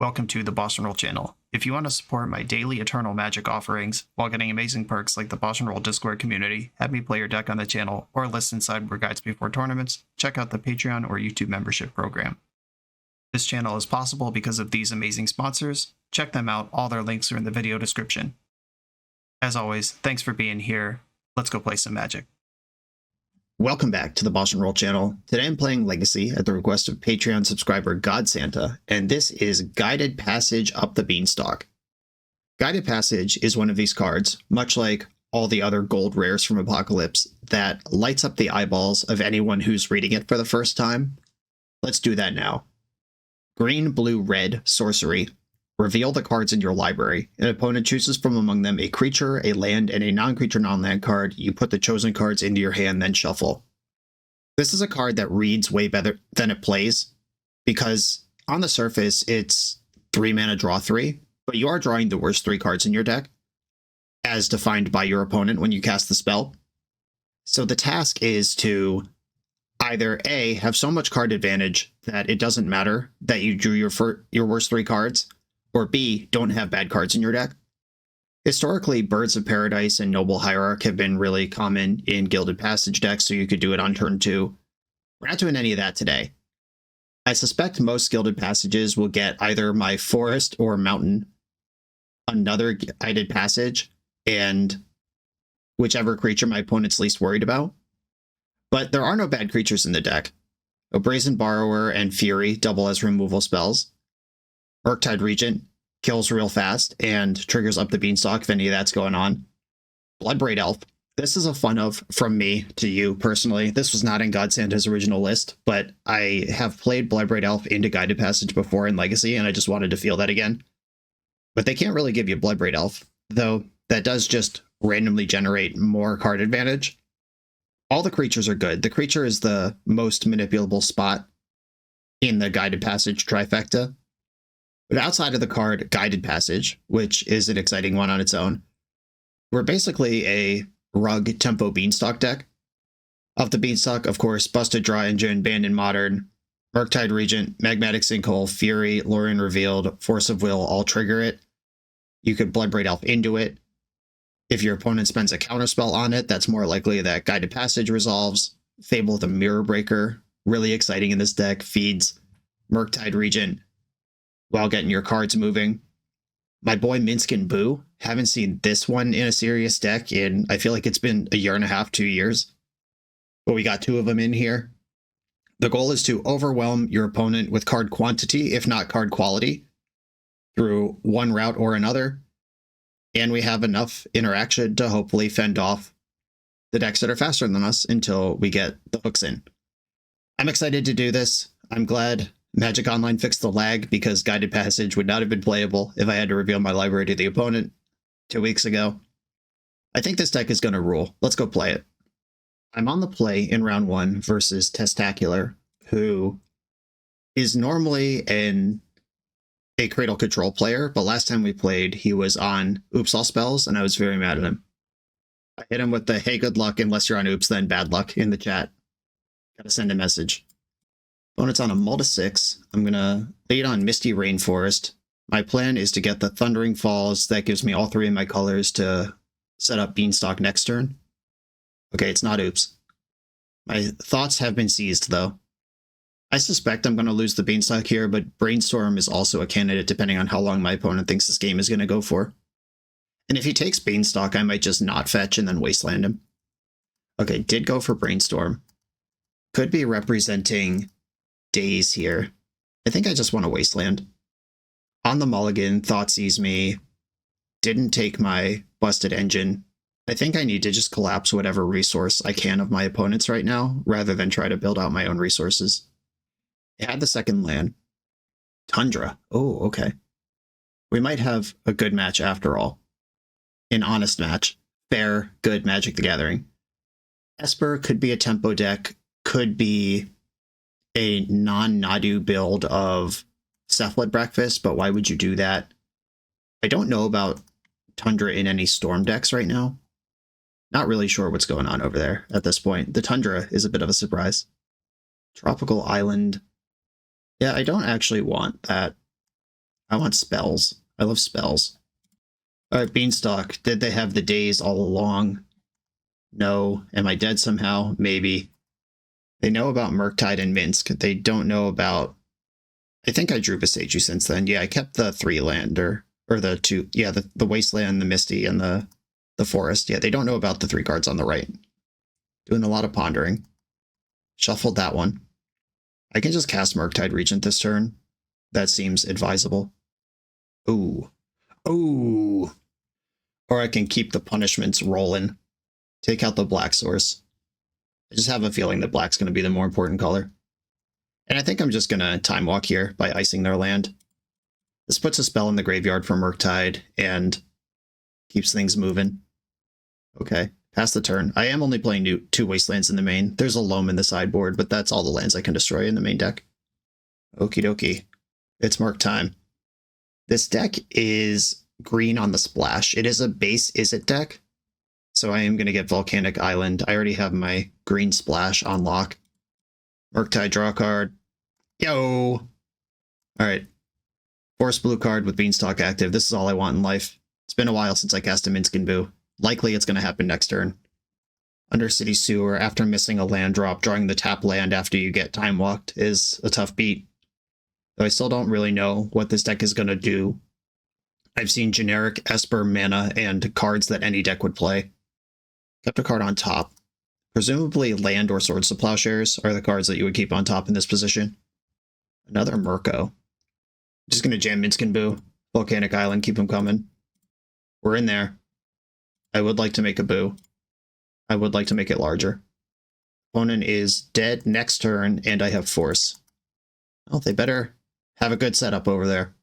welcome to the BoshNRoll channel. If you want to support my daily Eternal Magic offerings while getting amazing perks like the BoshNRoll Discord community, have me play your deck on the channel, or listen sideboard guides before tournaments, check out the Patreon or YouTube membership program. This channel is possible because of these amazing sponsors. Check them out, all their links are in the video description. As always, thanks for being here. Let's go play some Magic. Welcome back to the BoshNRoll channel. Today I'm playing Legacy at the request of Patreon subscriber God Santa, and this is Guided Passage Up the Beanstalk. Guided Passage is one of these cards, much like all the other gold rares from Apocalypse, that lights up the eyeballs of anyone who's reading it for the first time. Let's do that now. Green, blue, red, sorcery. Reveal the cards in your library. An opponent chooses from among them a creature, a land, and a non-creature non-land card. You put the chosen cards into your hand, then shuffle. This is a card that reads way better than it plays, because on the surface, it's 3 mana draw 3, but you are drawing the worst 3 cards in your deck, as defined by your opponent when you cast the spell. So the task is to either A, have so much card advantage that it doesn't matter that you drew your worst 3 cards, or B, don't have bad cards in your deck. Historically, Birds of Paradise and Noble Hierarch have been really common in Gilded Passage decks, so you could do it on turn 2. We're not doing any of that today. I suspect most Gilded Passages will get either my Forest or Mountain, another Guided Passage, and whichever creature my opponent's least worried about. But there are no bad creatures in the deck. A Brazen Borrower and Fury double as removal spells. Murktide Regent kills real fast and triggers up the Beanstalk if any of that's going on. Bloodbraid Elf. This is a fun of from me to you personally. This was not in God Santa's original list, but I have played Bloodbraid Elf into Guided Passage before in Legacy, and I just wanted to feel that again. But they can't really give you Bloodbraid Elf, though that does just randomly generate more card advantage. All the creatures are good. The creature is the most manipulable spot in the Guided Passage trifecta. But outside of the card Guided Passage, which is an exciting one on its own, we're basically a rug tempo Beanstalk deck. Of the Beanstalk, of course, Busted Draw Engine, Banned in Modern, Murktide Regent, Magmatic Sinkhole, Fury, Lorien Revealed, Force of Will all trigger it. You could Bloodbraid Elf into it. If your opponent spends a counterspell on it, that's more likely that Guided Passage resolves. Fable the Mirror Breaker, really exciting in this deck, feeds Murktide Regent while getting your cards moving. My boy Minskin Boo, haven't seen this one in a serious deck in, I feel like it's been a year and a half, 2 years. But we got 2 of them in here. The goal is to overwhelm your opponent with card quantity, if not card quality, through one route or another. And we have enough interaction to hopefully fend off the decks that are faster than us until we get the hooks in. I'm excited to do this. I'm glad Magic Online fixed the lag, because Guided Passage would not have been playable if I had to reveal my library to the opponent 2 weeks ago. I think this deck is going to rule. Let's go play it. I'm on the play in round 1 versus Testacular, who is normally a Cradle Control player, but last time we played, he was on Oops All Spells, and I was very mad at him. I hit him with the hey, good luck, unless you're on Oops, then bad luck in the chat. Gotta send a message. Opponent's on a Multa 6. I'm going to lead on Misty Rainforest. My plan is to get the Thundering Falls. That gives me all 3 of my colors to set up Beanstalk next turn. Okay, it's not Oops. My thoughts have been seized, though. I suspect I'm going to lose the Beanstalk here, but Brainstorm is also a candidate depending on how long my opponent thinks this game is going to go for. And if he takes Beanstalk, I might just not fetch and then Wasteland him. Okay, did go for Brainstorm. Could be representing Daze here. I think I just want to Wasteland. On the mulligan, Thoughtseize me. Didn't take my Busted Engine. I think I need to just collapse whatever resource I can of my opponent's right now, rather than try to build out my own resources. It had the second land. Tundra. Oh, okay. We might have a good match after all. An honest match. Fair, good Magic the Gathering. Esper could be a tempo deck, could be a non-Nadu build of Cephalid Breakfast, but why would you do that? I don't know about Tundra in any Storm decks right now. Not really sure what's going on over there at this point. The Tundra is a bit of a surprise. Tropical Island. Yeah, I don't actually want that. I want spells. I love spells. All right, Beanstalk. Did they have the days all along? No. Am I dead somehow? Maybe. They know about Murktide and Minsk. They don't know about... I think I drew Beseiju since then. Yeah, I kept the 3 land, or the 2... Yeah, the Wasteland, the Misty, and the Forest. Yeah, they don't know about the 3 cards on the right. Doing a lot of pondering. Shuffled that one. I can just cast Murktide Regent this turn. That seems advisable. Ooh. Ooh. Or I can keep the punishments rolling. Take out the black source. I just have a feeling that black's going to be the more important color. And I think I'm just going to time walk here by icing their land. This puts a spell in the graveyard for Murktide and keeps things moving. Okay, pass the turn. I am only playing 2 Wastelands in the main. There's a Loam in the sideboard, but that's all the lands I can destroy in the main deck. Okie dokie. It's Murk time. This deck is green on the splash. It is a base Izzet deck. So I am going to get Volcanic Island. I already have my green splash on lock. Murktide, draw a card. Yo! Alright. Force blue card with Beanstalk active. This is all I want in life. It's been a while since I cast a Minsk and Boo. Likely it's going to happen next turn. Undercity Sewer, after missing a land drop, drawing the tap land after you get time walked is a tough beat. Though I still don't really know what this deck is going to do. I've seen generic Esper mana and cards that any deck would play. Kept a card on top. Presumably land or Swords to Plowshares are the cards that you would keep on top in this position. Another Murko. Just going to jam Minsk and Boo. Volcanic Island, keep them coming. We're in there. I would like to make a Boo. I would like to make it larger. Opponent is dead next turn, and I have Force. Well, they better have a good setup over there.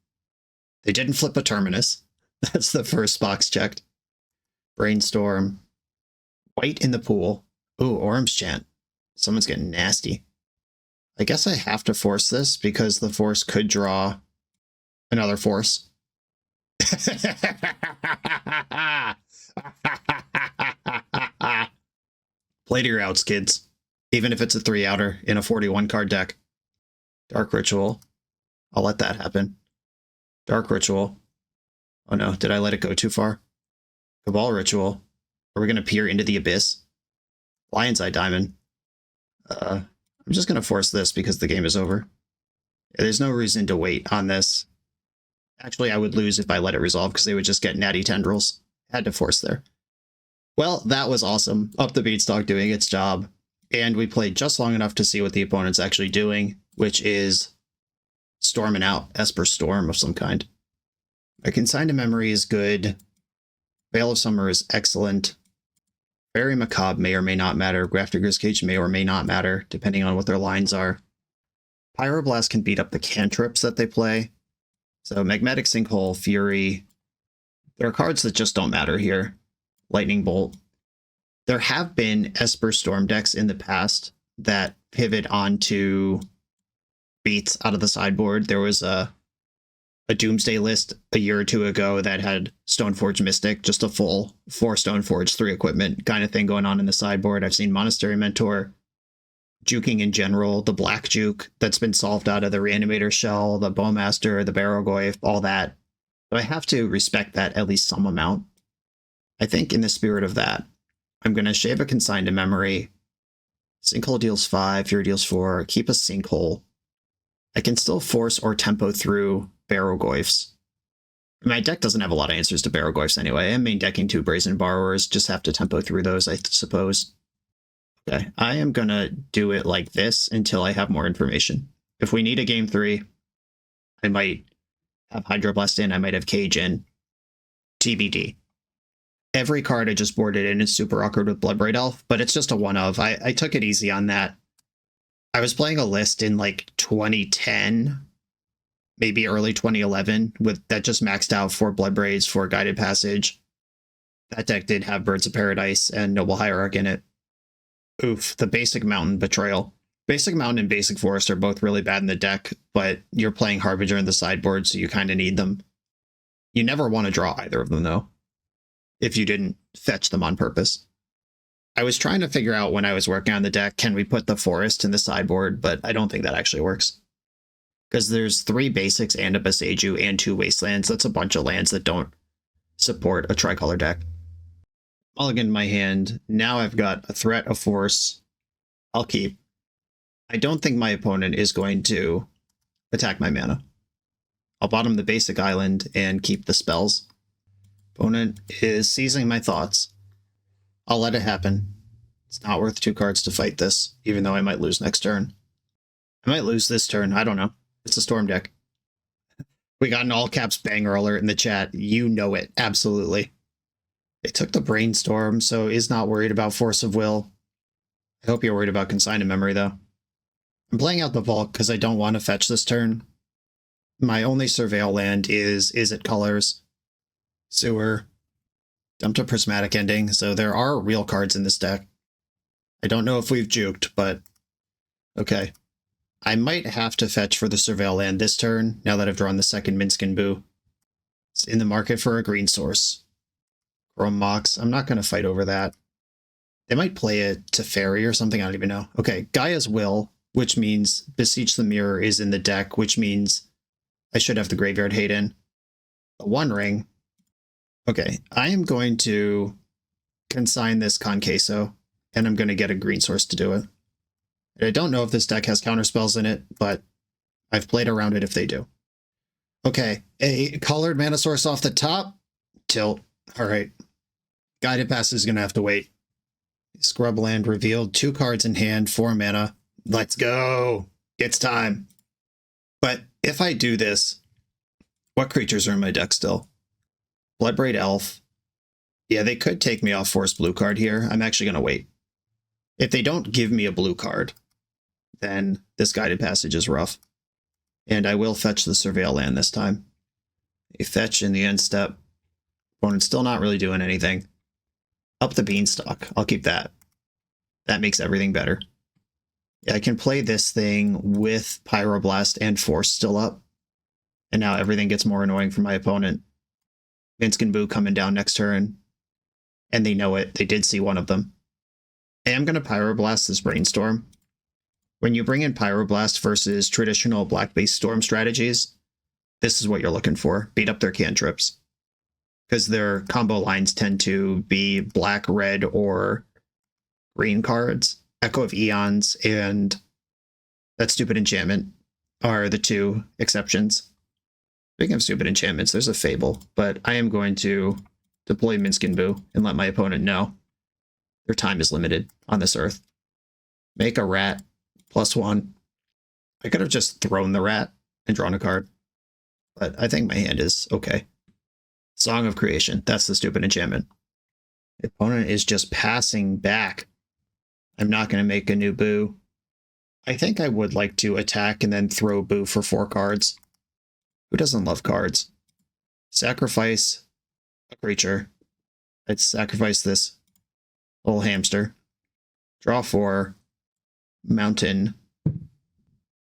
They didn't flip a Terminus. That's the first box checked. Brainstorm. White in the pool. Ooh, Orm's Chant. Someone's getting nasty. I guess I have to force this because the Force could draw another Force. Play to your outs, kids. Even if it's a 3-outer in a 41-card deck. Dark Ritual. I'll let that happen. Dark Ritual. Oh no, did I let it go too far? Cabal Ritual. Are we going to peer into the abyss? Lion's Eye Diamond. I'm just going to force this because the game is over. There's no reason to wait on this. Actually, I would lose if I let it resolve because they would just get natty tendrils. Had to force there. Well, that was awesome. Up the Beanstalk doing its job. And we played just long enough to see what the opponent's actually doing, which is storming out. Esper Storm of some kind. A Consigned to Memory is good. Veil of Summer is excellent. Very Macabre may or may not matter. Grafdigger's Cage may or may not matter, depending on what their lines are. Pyroblast can beat up the cantrips that they play. So Magmatic Sinkhole, Fury. There are cards that just don't matter here. Lightning Bolt. There have been Esper Storm decks in the past that pivot onto beats out of the sideboard. There was a Doomsday list a year or two ago that had Stoneforge Mystic, just a full 4 Stoneforge, 3 equipment kind of thing going on in the sideboard. I've seen Monastery Mentor, juking in general, the black juke that's been solved out of the Reanimator Shell, the Bowmaster, the Barrogoyf, all that. So I have to respect that at least some amount. I think in the spirit of that, I'm going to shave a Consigned to Memory. Sinkhole deals 5, Fury deals 4, keep a Sinkhole. I can still force or tempo through Barrogoyfs. My deck doesn't have a lot of answers to Barrogoyfs anyway. I'm main decking 2 Brazen Borrowers, just have to tempo through those, I suppose. Okay, I am going to do it like this until I have more information. If we need a game 3, I might have Hydroblast in, I might have Cage in. TBD. Every card I just boarded in is super awkward with Bloodbraid Elf, but it's just a one of. I took it easy on that. I was playing a list in like 2010, maybe early 2011, with that just maxed out 4 Bloodbraids, 4 Guided Passage. That deck did have Birds of Paradise and Noble Hierarch in it. Oof, the Basic Mountain Betrayal. Basic Mountain and Basic Forest are both really bad in the deck, but you're playing Harbinger in the sideboard, so you kind of need them. You never want to draw either of them, though, if you didn't fetch them on purpose. I was trying to figure out when I was working on the deck, can we put the Forest in the sideboard, but I don't think that actually works. Because there's 3 basics and a Beseju and 2 wastelands. That's a bunch of lands that don't support a tricolor deck. Mulligan in my hand. Now I've got a threat of force. I'll keep. I don't think my opponent is going to attack my mana. I'll bottom the basic island and keep the spells. Opponent is seizing my thoughts. I'll let it happen. It's not worth 2 cards to fight this, even though I might lose next turn. I might lose this turn. I don't know. It's a storm deck. We got an all caps banger alert in the chat. You know it. Absolutely. They took the brainstorm, so is not worried about force of will. I hope you're worried about consigned memory, though. I'm playing out the vault because I don't want to fetch this turn. My only surveil land is it colors? Sewer. Dumped a prismatic ending, so there are real cards in this deck. I don't know if we've juked, but okay. I might have to fetch for the surveil land this turn, now that I've drawn the second Minskin Boo. It's in the market for a green source. Chrome Mox, I'm not going to fight over that. They might play it Teferi or something, I don't even know. Okay, Gaia's Will, which means Beseech the Mirror is in the deck, which means I should have the Graveyard Hate in. The One Ring. Okay, I am going to consign this Conqueso, and I'm going to get a green source to do it. I don't know if this deck has counterspells in it, but I've played around it if they do. Okay, a colored mana source off the top. Tilt. All right. Guided Passage is going to have to wait. Scrub land revealed. 2 cards in hand, 4 mana. Let's go. It's time. But if I do this, what creatures are in my deck still? Bloodbraid Elf. Yeah, they could take me off Force Blue card here. I'm actually going to wait. If they don't give me a blue card, then this Guided Passage is rough. And I will fetch the Surveil land this time. A fetch in the end step. Opponent's still not really doing anything. Up the Beanstalk. I'll keep that. That makes everything better. Yeah, I can play this thing with Pyroblast and Force still up. And now everything gets more annoying for my opponent. Minskin Boo coming down next turn. And they know it. They did see one of them. Hey, I'm going to Pyroblast this Brainstorm. When you bring in Pyroblast versus traditional black-based Storm strategies, this is what you're looking for. Beat up their cantrips. Because their combo lines tend to be black, red, or green cards. Echo of Eons and that Stupid Enchantment are the 2 exceptions. Speaking of Stupid Enchantments, there's a Fable, but I am going to deploy Minskin Boo and let my opponent know their time is limited on this earth. Make a rat, +1. I could have just thrown the rat and drawn a card, but I think my hand is okay. Song of Creation, that's the Stupid Enchantment. The opponent is just passing back. I'm not going to make a new Boo. I think I would like to attack and then throw Boo for 4 cards. Who doesn't love cards? Sacrifice a creature. I'd sacrifice this little hamster. Draw 4. Mountain.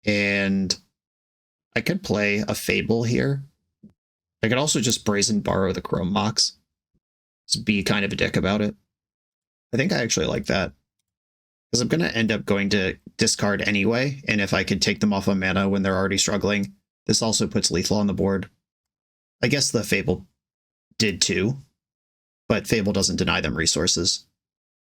And I could play a Fable here. I could also just brazen borrow the Chrome Mox. Just be kind of a dick about it. I think I actually like that. Because I'm going to end up going to discard anyway, and if I could take them off of mana when they're already struggling, this also puts lethal on the board. I guess the Fable did too, but Fable doesn't deny them resources.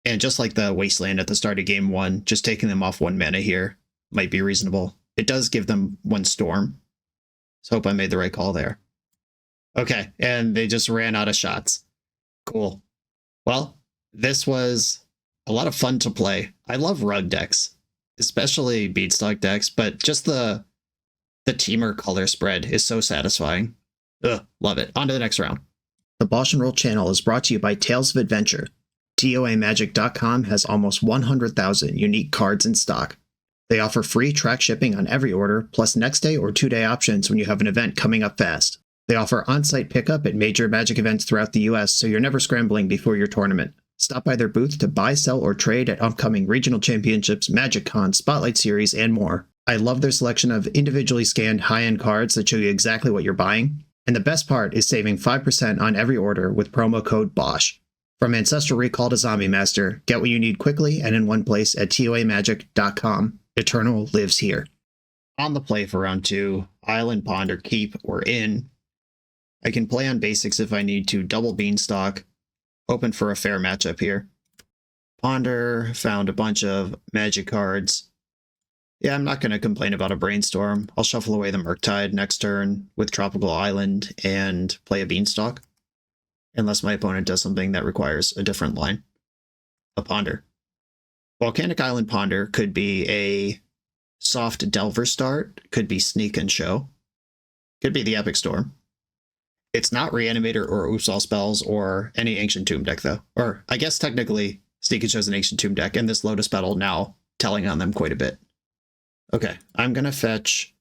And just like the Wasteland at the start of game 1, just taking them off 1 mana here might be reasonable. It does give them 1 storm, so hope I made the right call there. Okay, and they just ran out of shots. Cool. Well, this was a lot of fun to play. I love rug decks, especially Beanstalk decks, but just the Temur color spread is so satisfying. Ugh, love it. On to the next round. The BoshNRoll channel is brought to you by Tales of Adventure. TOAMagic.com has almost 100,000 unique cards in stock. They offer free track shipping on every order, plus next day or 2-day options when you have an event coming up fast. They offer on-site pickup at major Magic events throughout the US, so you're never scrambling before your tournament. Stop by their booth to buy, sell, or trade at upcoming regional championships, MagicCon, Spotlight Series, and more. I love their selection of individually scanned high-end cards that show you exactly what you're buying. And the best part is saving 5% on every order with promo code BOSH. From Ancestral Recall to Zombie Master, get what you need quickly and in one place at TOAMagic.com. Eternal lives here. on the play for round 2, Island, Ponder, Keep, or in. I can play on basics if I need to, double Beanstalk, open for a fair matchup here. Ponder, found a bunch of magic cards. Yeah, I'm not going to complain about a Brainstorm. I'll shuffle away the Murktide next turn with Tropical Island and play a Beanstalk. Unless my opponent does something that requires a different line. A Ponder. Volcanic Island Ponder could be a soft Delver start, could be Sneak and Show, could be the Epic Storm. It's not Reanimator or Oops All Spells or any Ancient Tomb deck, though. Or, I guess technically, Sneak and Show is an Ancient Tomb deck, and this Lotus Petal now telling on them quite a bit. Okay, I'm going to fetch...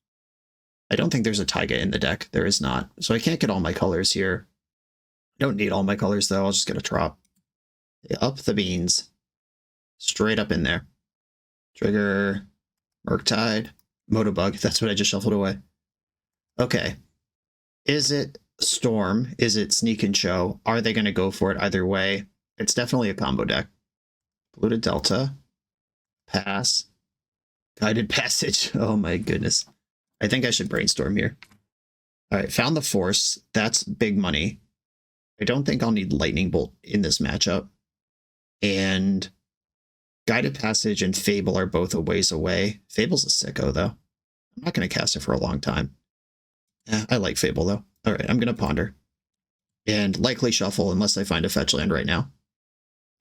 I don't think there's a Taiga in the deck. There is not. So I can't get all my colors here. I don't need all my colors, though. I'll just get a Trop. Up the beans. Straight up in there. Trigger... Murktide. Motobug. That's what I just shuffled away. Okay. Is it Storm? Is it Sneak and Show? Are they going to go for it either way? It's definitely a combo deck. Polluted Delta. Pass. Guided Passage. Oh my goodness. I think I should Brainstorm here. Alright, found the Force. That's big money. I don't think I'll need Lightning Bolt in this matchup. And Guided Passage and Fable are both a ways away. Fable's a sicko, though. I'm not going to cast it for a long time. I like Fable, though. Alright, I'm going to Ponder. And likely shuffle unless I find a fetch land right now.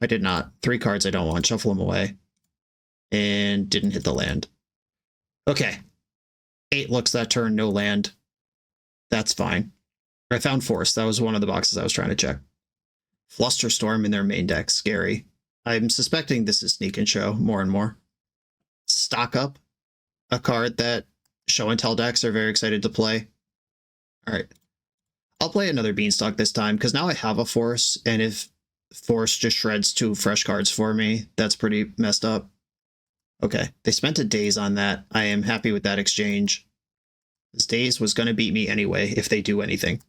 I did not. 3 cards I don't want. Shuffle them away. And didn't hit the land. Okay. 8 looks that turn, no land. That's fine. I found Force. That was one of the boxes I was trying to check. Flusterstorm in their main deck. Scary. I'm suspecting this is Sneak and Show more and more. Stock Up. A card that Show and Tell decks are very excited to play. Alright. I'll play another Beanstalk this time, because now I have a Force, and if Force just shreds 2 fresh cards for me, that's pretty messed up. Okay, they spent a Daze on that. I am happy with that exchange. This Daze was going to beat me anyway, if they do anything.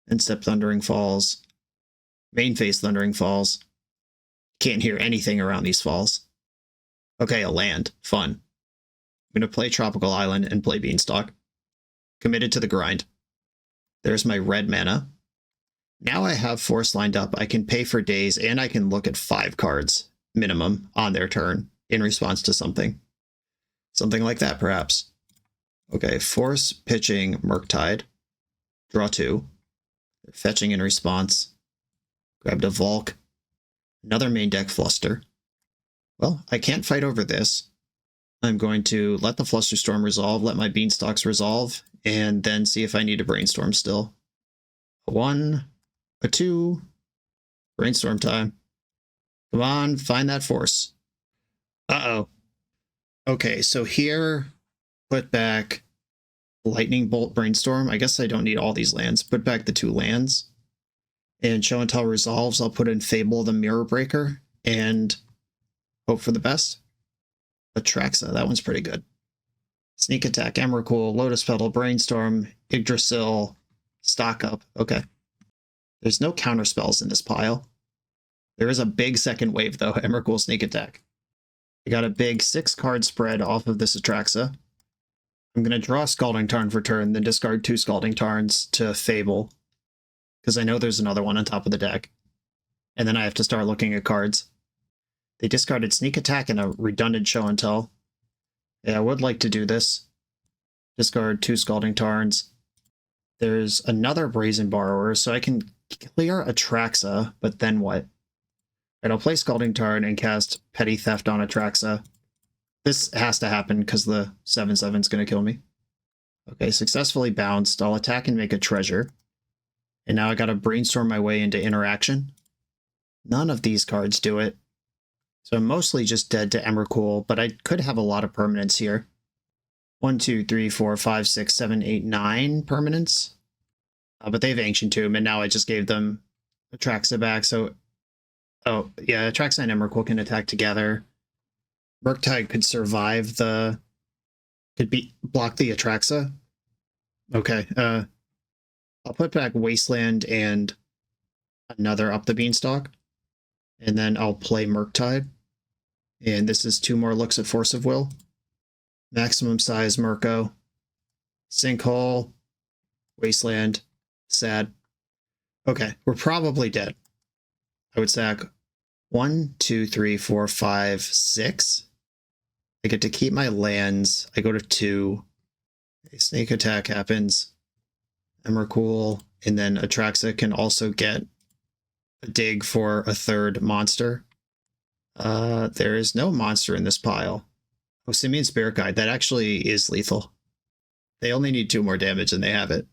Instep Thundering Falls. Main phase Thundering Falls. Can't hear anything around these falls. Okay, a land. Fun. I'm going to play Tropical Island and play Beanstalk. Committed to the grind. There's my red mana. Now I have Force lined up. I can pay for Daze, and I can look at 5 cards, minimum, on their turn in response to something. Something like that, perhaps. Okay, Force pitching Murktide. Draw 2. Fetching in response. Grabbed a Volk. Another main deck Fluster. Well, I can't fight over this. I'm going to let the Flusterstorm resolve, let my Beanstalks resolve, and then see if I need a Brainstorm still. A 1, a 2, Brainstorm time. Come on, find that Force. Uh-oh. Okay, so here, put back Lightning Bolt Brainstorm. I guess I don't need all these lands. Put back the 2 lands. And Show and Tell resolves. I'll put in Fable the Mirror Breaker and hope for the best. Atraxa, that one's pretty good. Sneak Attack, Emrakul, Lotus Petal, Brainstorm, Yggdrasil, Stock Up. Okay. There's no counter spells in this pile. There is a big second wave, though. Emrakul, Sneak Attack. I got a big 6-card spread off of this Atraxa. I'm going to draw Scalding Tarn for turn, then discard 2 Scalding Tarns to Fable. Because I know there's another one on top of the deck. And then I have to start looking at cards. They discarded Sneak Attack and a redundant Show and Tell. Yeah, I would like to do this. Discard 2 Scalding Tarns. There's another Brazen Borrower, so I can clear Atraxa, but then what? And I'll play Scalding Tarn and cast Petty Theft on Atraxa. This has to happen because the 7/7 is going to kill me. Okay, successfully bounced. I'll attack and make a treasure. And now I gotta Brainstorm my way into interaction. None of these cards do it. So I'm mostly just dead to Emrakul, but I could have a lot of permanents here. 1, 2, 3, 4, 5, 6, 7, 8, 9 permanents. But they have Ancient Tomb, and now I just gave them Atraxa back, so... Oh, yeah, Atraxa and Emrakul can attack together. Murktide could survive the... block the Atraxa. Okay, I'll put back Wasteland and another Up the Beanstalk. And then I'll play Murktide. And this is 2 more looks at Force of Will. Maximum size Murko. Sinkhole. Wasteland. Sad. Okay, we're probably dead. I would sack 1, 2, 3, 4, 5, 6. I get to keep my lands. I go to 2. A sneak attack happens. Emrakul. And then Atraxa can also get a dig for a third monster. There is no monster in this pile. Oh, Simian Spirit Guide. That actually is lethal. They only need 2 more damage and they have it.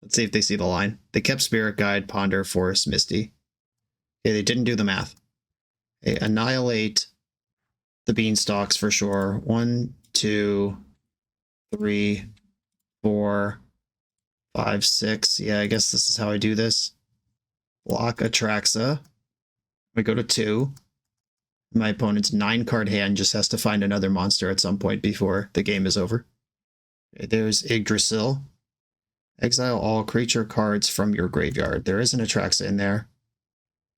Let's see if they see the line. They kept Spirit Guide, Ponder, Forest, Misty. Okay, they didn't do the math. Okay, annihilate the Beanstalks for sure. 1, 2, 3, 4, 5, 6. Yeah, I guess this is how I do this. Block Atraxa. I go to 2. My opponent's 9-card hand just has to find another monster at some point before the game is over. Okay, there's Yggdrasil. Exile all creature cards from your graveyard. There is an Atraxa in there.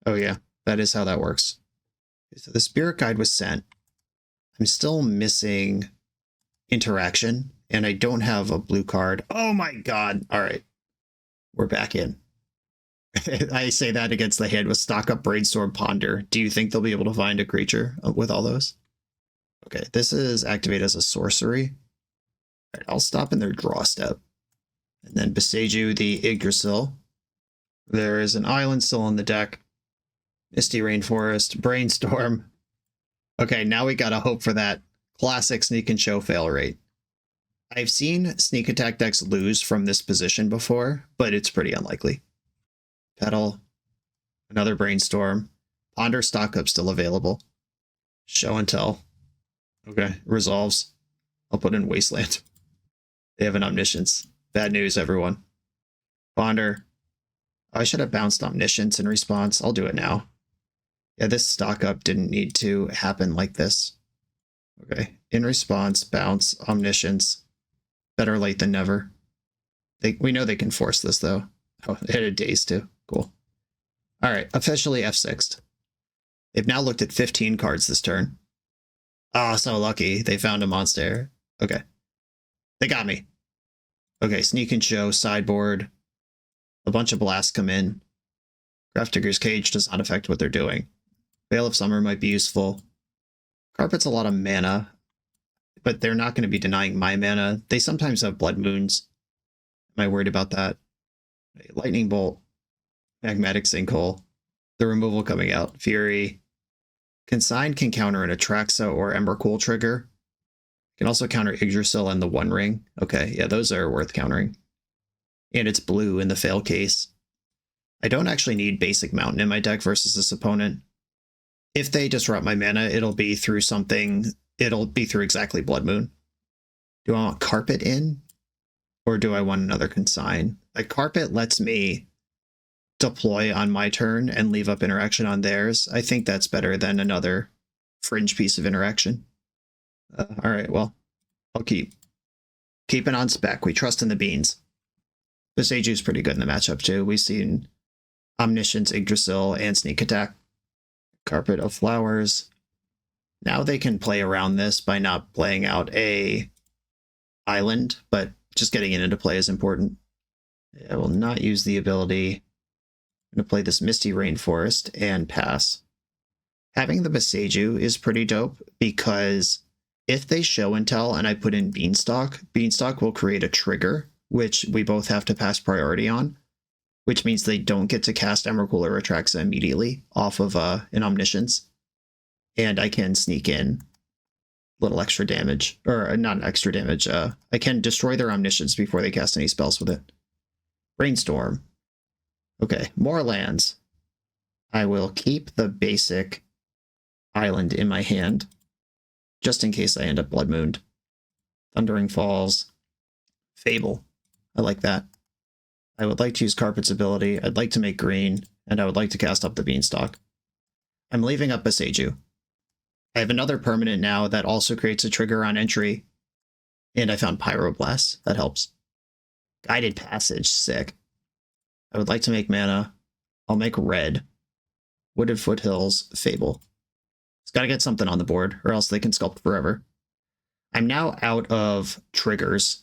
Oh yeah, that is how that works. Okay, so the Spirit Guide was sent. I'm still missing interaction, and I don't have a blue card. Oh my god. All right. We're back in. I say that against the hand with Stock Up, Brainstorm, Ponder. Do you think they'll be able to find a creature with all those? Okay, this is activate as a sorcery. All right, I'll stop in their draw step. And then Beseju the Yggdrasil. There is an island still on the deck. Misty Rainforest, Brainstorm. Okay, now we gotta hope for that classic sneak and show fail rate. I've seen sneak attack decks lose from this position before, but it's pretty unlikely. Petal, another Brainstorm. Ponder Stock Up still available. Show and Tell. Okay, resolves. I'll put in Wasteland. They have an Omniscience. Bad news, everyone. Ponder. I should have bounced Omniscience in response. I'll do it now. Yeah, this stock up didn't need to happen like this. Okay, in response, bounce, Omniscience. Better late than never. We know they can force this, though. Oh, they had a daze, too. Cool. All right, officially F6'd. They've now looked at 15 cards this turn. Ah, oh, so lucky. They found a monster. Okay. They got me. Okay, Sneak and Show, sideboard. A bunch of blasts come in. Grafdigger's Cage does not affect what they're doing. Veil of Summer might be useful. Carpet's a lot of mana, but they're not going to be denying my mana. They sometimes have Blood Moons. Am I worried about that? Lightning Bolt. Magmatic Sinkhole. The removal coming out. Fury. Consign can counter an Atraxa or Emrakul trigger. Can also counter Yggdrasil and the One Ring. Okay, yeah, those are worth countering. And it's blue in the fail case. I don't actually need basic Mountain in my deck versus this opponent. If they disrupt my mana, it'll be through something. It'll be through exactly Blood Moon. Do I want Carpet in? Or do I want another Consign? Like, Carpet lets me deploy on my turn and leave up interaction on theirs. I think that's better than another fringe piece of interaction. All right, well, I'll keep it on spec. We trust in the beans. Beseju's pretty good in the matchup, too. We've seen Omniscience, Yggdrasil, and Sneak Attack. Carpet of Flowers. Now they can play around this by not playing out a island, but just getting it into play is important. I will not use the ability. I'm going to play this Misty Rainforest and pass. Having the Beseju is pretty dope because if they show and tell and I put in Beanstalk, Beanstalk will create a trigger, which we both have to pass priority on, which means they don't get to cast Emrakul or Atraxa immediately off of an Omniscience. And I can sneak in a little extra damage, or not extra damage. I can destroy their Omniscience before they cast any spells with it. Brainstorm. Okay, more lands. I will keep the basic island in my hand, just in case I end up Blood Mooned. Thundering Falls. Fable. I like that. I would like to use Carpet's ability. I'd like to make green, and I would like to cast up the Beanstalk. I'm leaving up Beseju. I have another permanent now that also creates a trigger on entry, and I found Pyroblast. That helps. Guided Passage. Sick. I would like to make mana. I'll make red. Wooded Foothills. Fable. It's got to get something on the board, or else they can sculpt forever. I'm now out of triggers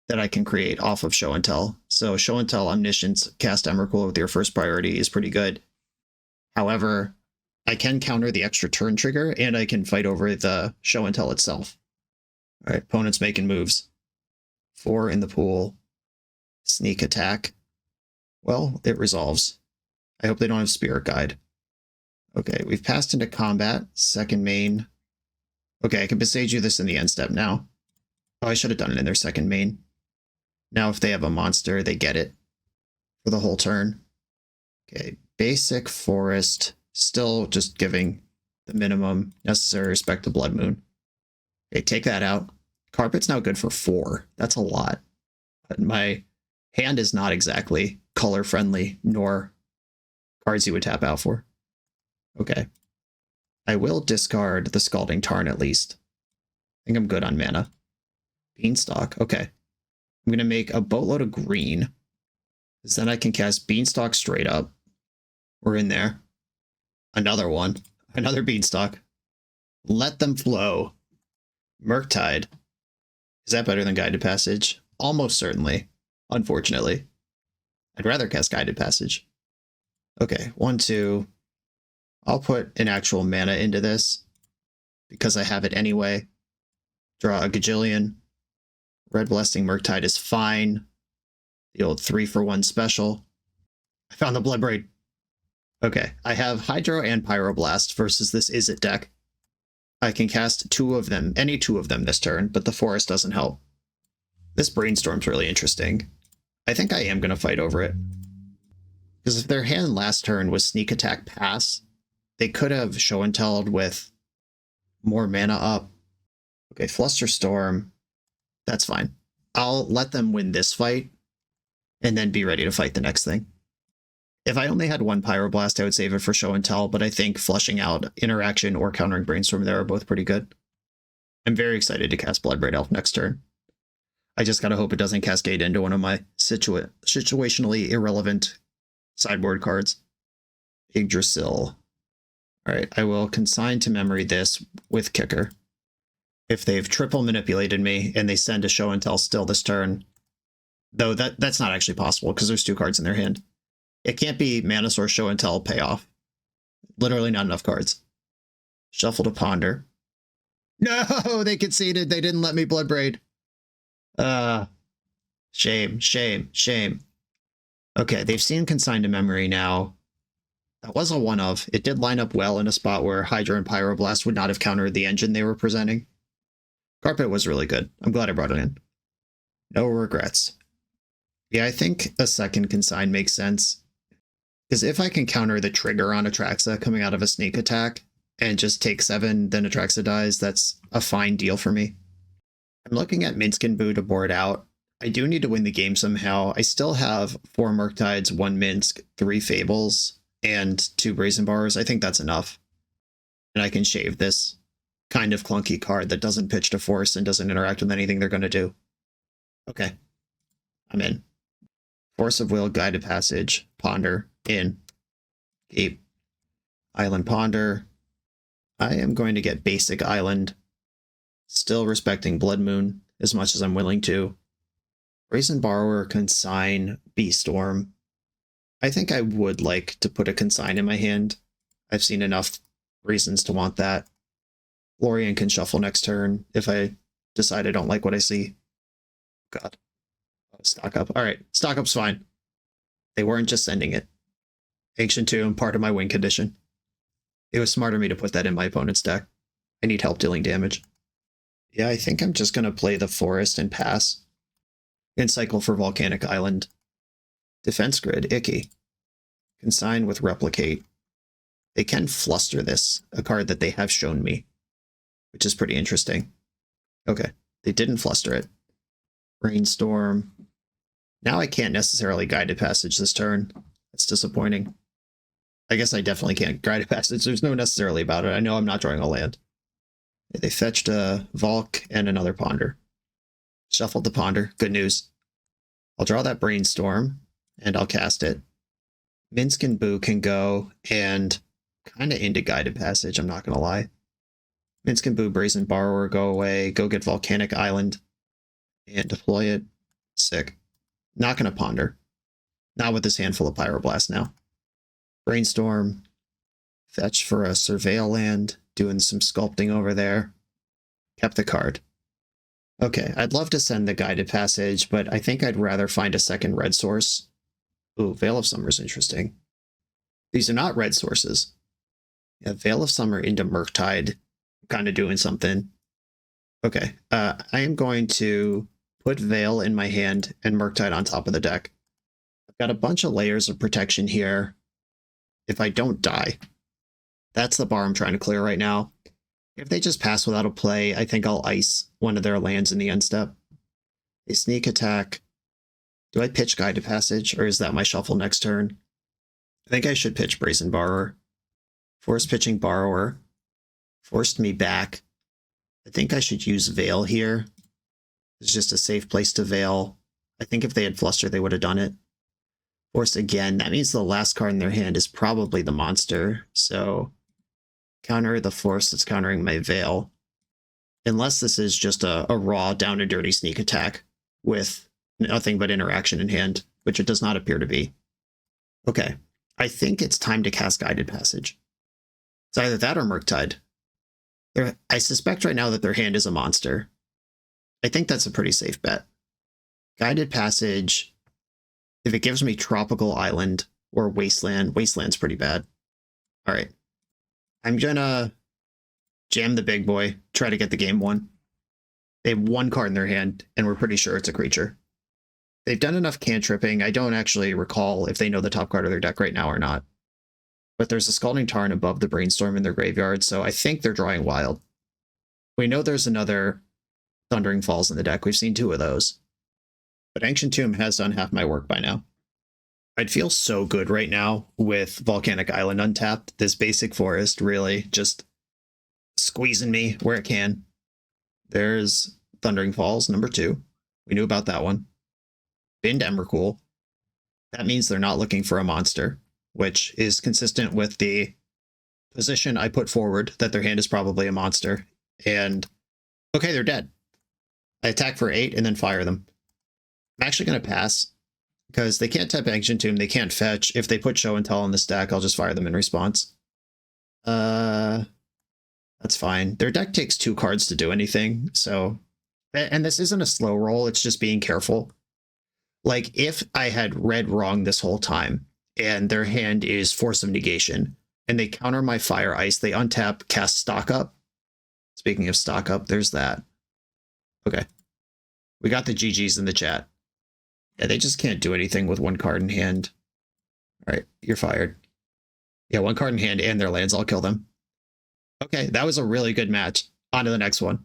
that I can create off of Show and Tell. So Show and Tell, Omniscience, Cast Emrakul with your first priority is pretty good. However, I can counter the extra turn trigger, and I can fight over the Show and Tell itself. All right, opponent's making moves. 4 in the pool. Sneak attack. Well, it resolves. I hope they don't have Spirit Guide. Okay, we've passed into combat. Second main. Okay, I can besage you this in the end step now. Oh, I should have done it in their second main. Now if they have a monster, they get it for the whole turn. Okay, basic forest. Still just giving the minimum necessary respect to Blood Moon. Okay, take that out. Carpet's now good for 4. That's a lot. But my hand is not exactly color friendly, nor cards you would tap out for. Okay. I will discard the Scalding Tarn at least. I think I'm good on mana. Beanstalk. Okay. I'm going to make a boatload of green. Because then I can cast Beanstalk straight up. We're in there. Another one. Another Beanstalk. Let them flow. Murktide. Is that better than Guided Passage? Almost certainly. Unfortunately. I'd rather cast Guided Passage. Okay, 1, 2. I'll put an actual mana into this because I have it anyway. Draw a gajillion. Red Blessing Murktide is fine. The old 3-for-1 special. I found the Bloodbraid. Okay, I have Hydro and Pyroblast versus this Izzet deck. I can cast 2 of them, any 2 of them this turn, but the forest doesn't help. This Brainstorm's really interesting. I think I am going to fight over it. Because if their hand last turn was Sneak Attack Pass, they could have Show and Telled with more mana up. Okay, Flusterstorm. That's fine. I'll let them win this fight and then be ready to fight the next thing. If I only had 1 Pyroblast, I would save it for Show and Tell, but I think flushing out Interaction or countering Brainstorm there are both pretty good. I'm very excited to cast Bloodbraid Elf next turn. I just gotta hope it doesn't cascade into one of my situationally irrelevant sideboard cards. Yggdrasil. Alright, I will consign to memory this with Kicker. If they've triple manipulated me and they send a Show and Tell still this turn, though that's not actually possible because there's 2 cards in their hand. It can't be Mana Source, Show and Tell, payoff. Literally not enough cards. Shuffle to Ponder. No, they conceded. They didn't let me Bloodbraid. Shame, shame, shame. Okay, they've seen Consign to Memory now. That was a one of. It did line up well in a spot where Hydra and Pyroblast would not have countered the engine they were presenting. Carpet was really good. I'm glad I brought it in. No regrets. Yeah, I think a second Consign makes sense. Because if I can counter the trigger on Atraxa coming out of a sneak attack and just take 7, then Atraxa dies, that's a fine deal for me. I'm looking at Minsc and Boo to board out. I do need to win the game somehow. I still have 4 Murktides, 1 Minsc, 3 Fables, and 2 Brazen Bars. I think that's enough. And I can shave this kind of clunky card that doesn't pitch to force and doesn't interact with anything they're going to do. Okay. I'm in. Force of Will, Guided Passage, Ponder, in. Keep. Island Ponder. I am going to get basic Island. Still respecting Blood Moon as much as I'm willing to. Brazen Borrower, Consign, Beastorm. I think I would like to put a Consign in my hand. I've seen enough reasons to want that. Lorien can shuffle next turn if I decide I don't like what I see. God. Stock up. All right, stock up's fine. They weren't just sending it. Ancient Tomb, part of my win condition. It was smart of me to put that in my opponent's deck. I need help dealing damage. Yeah, I think I'm just going to play the forest and pass. And cycle for Volcanic Island. Defense Grid, icky. Consign with Replicate. They can fluster this, a card that they have shown me, which is pretty interesting. Okay, they didn't fluster it. Brainstorm. Now I can't necessarily Guided Passage this turn. That's disappointing. I guess I definitely can't Guided Passage. There's no necessarily about it. I know I'm not drawing a land. They fetched a Volk and another Ponder. Shuffled the Ponder. Good news. I'll draw that Brainstorm, and I'll cast it. Minsc and Boo can go, and kind of into Guided Passage, I'm not going to lie. Minsk and Boo, Brazen Borrower, go away. Go get Volcanic Island and deploy it. Sick. Not going to ponder. Not with this handful of Pyroblast now. Brainstorm. Fetch for a Surveil land. Doing some sculpting over there. Kept the card. Okay, I'd love to send the Guided Passage, but I think I'd rather find a second red source. Ooh, Veil of Summer is interesting. These are not red sources. Yeah, Veil of Summer into Murktide. Kind of doing something. Okay, I am going to put Veil in my hand and Murktide on top of the deck. I've got a bunch of layers of protection here. If I don't die, that's the bar I'm trying to clear right now. If they just pass without a play, I think I'll ice one of their lands in the end step. A sneak attack. Do I pitch Guided Passage, or is that my shuffle next turn? I think I should pitch Brazen Borrower. Force pitching Borrower. Forced me back. I think I should use Veil here. It's just a safe place to Veil. I think if they had Fluster, they would have done it. Forced again. That means the last card in their hand is probably the monster. So counter the force that's countering my Veil. Unless this is just a raw down and dirty sneak attack with nothing but interaction in hand, which it does not appear to be. Okay, I think it's time to cast Guided Passage. It's either that or Murktide. I suspect right now that their hand is a monster. I think that's a pretty safe bet. Guided Passage, if it gives me Tropical Island or Wasteland, Wasteland's pretty bad. All right. I'm gonna jam the big boy, try to get the game won. They have one card in their hand, and we're pretty sure it's a creature. They've done enough cantripping. I don't actually recall if they know the top card of their deck right now or not. But there's a Scalding Tarn above the Brainstorm in their graveyard, so I think they're drawing wild. We know there's another Thundering Falls in the deck. We've seen 2 of those. But Ancient Tomb has done half my work by now. I'd feel so good right now with Volcanic Island untapped. This basic forest really just squeezing me where it can. There's Thundering Falls, number 2. We knew about that one. Binned Emrakul. That means they're not looking for a monster, which is consistent with the position I put forward that their hand is probably a monster. And okay, they're dead. I attack for 8 and then fire them. I'm actually going to pass because they can't tap Ancient Tomb. They can't fetch. If they put Show and Tell on the stack, I'll just fire them in response. That's fine. Their deck takes 2 cards to do anything. So, and this isn't a slow roll. It's just being careful. Like if I had read wrong this whole time and their hand is Force of Negation and they counter my Fire Ice, they untap, cast Stock Up. Speaking of Stock Up, there's that. Okay. We got the GGs in the chat. Yeah, they just can't do anything with 1 card in hand. All right, you're fired. Yeah, 1 card in hand and their lands, I'll kill them. Okay, that was a really good match. On to the next one.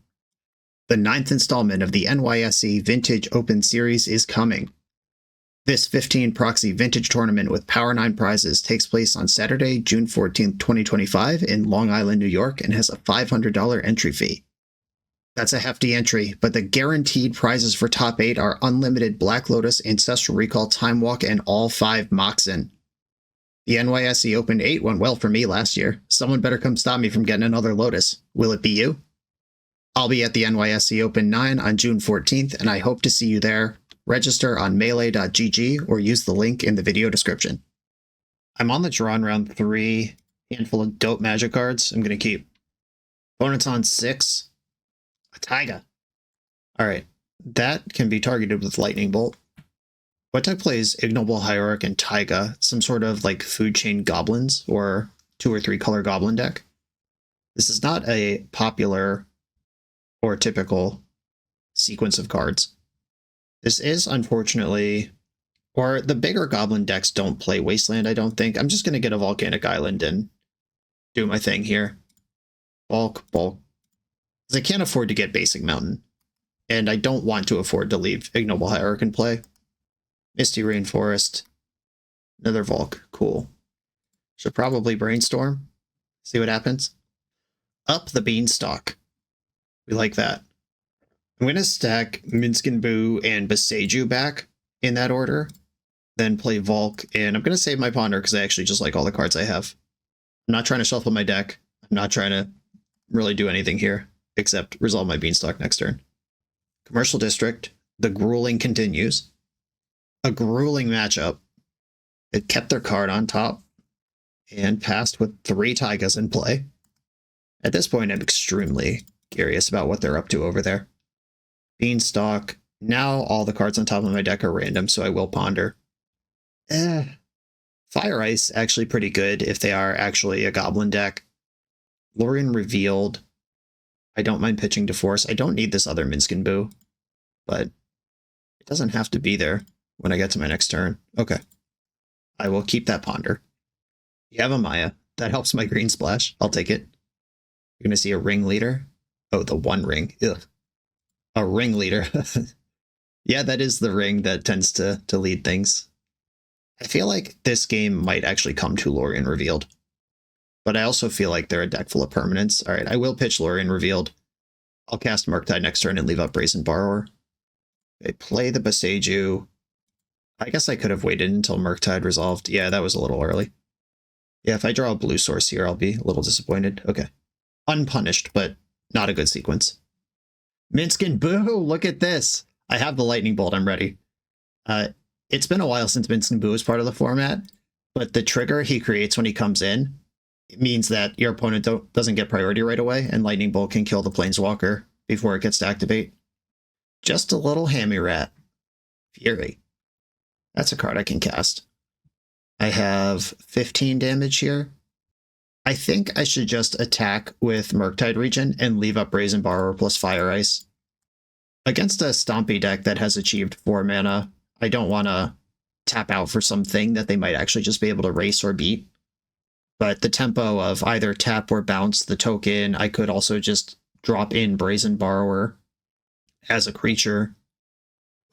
The 9th installment of the NYSE Vintage Open Series is coming. This 15 proxy vintage tournament with Power 9 prizes takes place on Saturday, June 14th, 2025 in Long Island, New York, and has a $500 entry fee. That's a hefty entry, but the guaranteed prizes for top 8 are unlimited Black Lotus, Ancestral Recall, Time Walk, and all 5 Moxen. The NYSE Open 8 went well for me last year. Someone better come stop me from getting another Lotus. Will it be you? I'll be at the NYSE Open 9 on June 14th, and I hope to see you there. Register on melee.gg or use the link in the video description. I'm on the draw in round 3. Handful of dope magic cards I'm going to keep. Opponent's on 6. A Taiga. Alright, that can be targeted with Lightning Bolt. What deck plays Ignoble Hierarch and Taiga? Some sort of like food chain goblins or 2 or 3 color goblin deck. This is not a popular or typical sequence of cards. This is, unfortunately, or the bigger goblin decks don't play Wasteland, I don't think. I'm just going to get a Volcanic Island and do my thing here. Bulk. Because I can't afford to get Basic Mountain. And I don't want to afford to leave Ignoble Hierarch in play. Misty Rainforest. Another Volk. Cool. Should probably Brainstorm. See what happens. Up the Beanstalk. We like that. I'm going to stack Minsk and Boo and Beseju back in that order. Then play Volk. And I'm going to save my Ponder because I actually just like all the cards I have. I'm not trying to shuffle my deck. I'm not trying to really do anything here except resolve my Beanstalk next turn. Commercial District, the grueling continues. A grueling matchup. It kept their card on top and passed with 3 Taigas in play. At this point, I'm extremely curious about what they're up to over there. Beanstalk. Now all the cards on top of my deck are random, so I will ponder. Fire Ice actually pretty good if they are actually a Goblin deck. Lorien Revealed. I don't mind pitching to Force. I don't need this other Minskin Boo, but it doesn't have to be there when I get to my next turn. Okay. I will keep that ponder. You have a Maya. That helps my green splash. I'll take it. You're going to see a ringleader. Oh, the one ring. Ugh. A ringleader. Yeah, that is the ring that tends to lead things. I feel like this game might actually come to Lorien Revealed. But I also feel like they're a deck full of permanents. All right, I will pitch Lorien Revealed. I'll cast Murktide next turn and leave up Brazen Borrower. They play the Boseiju. I guess I could have waited until Murktide resolved. Yeah, that was a little early. Yeah, if I draw a blue source here, I'll be a little disappointed. Okay. Unpunished, but not a good sequence. Minskin Boo, look at this. I have the Lightning Bolt, I'm ready. It's been a while since Minskin Boo is part of the format, but the trigger he creates when he comes in, it means that your opponent doesn't get priority right away, and Lightning Bolt can kill the Planeswalker before it gets to activate. Just a little hammy rat. Fury. That's a card I can cast. I have 15 damage here. I think I should just attack with Murktide Regent and leave up Brazen Borrower plus Fire Ice. Against a Stompy deck that has achieved 4 mana, I don't want to tap out for something that they might actually just be able to race or beat. But the tempo of either tap or bounce the token, I could also just drop in Brazen Borrower as a creature.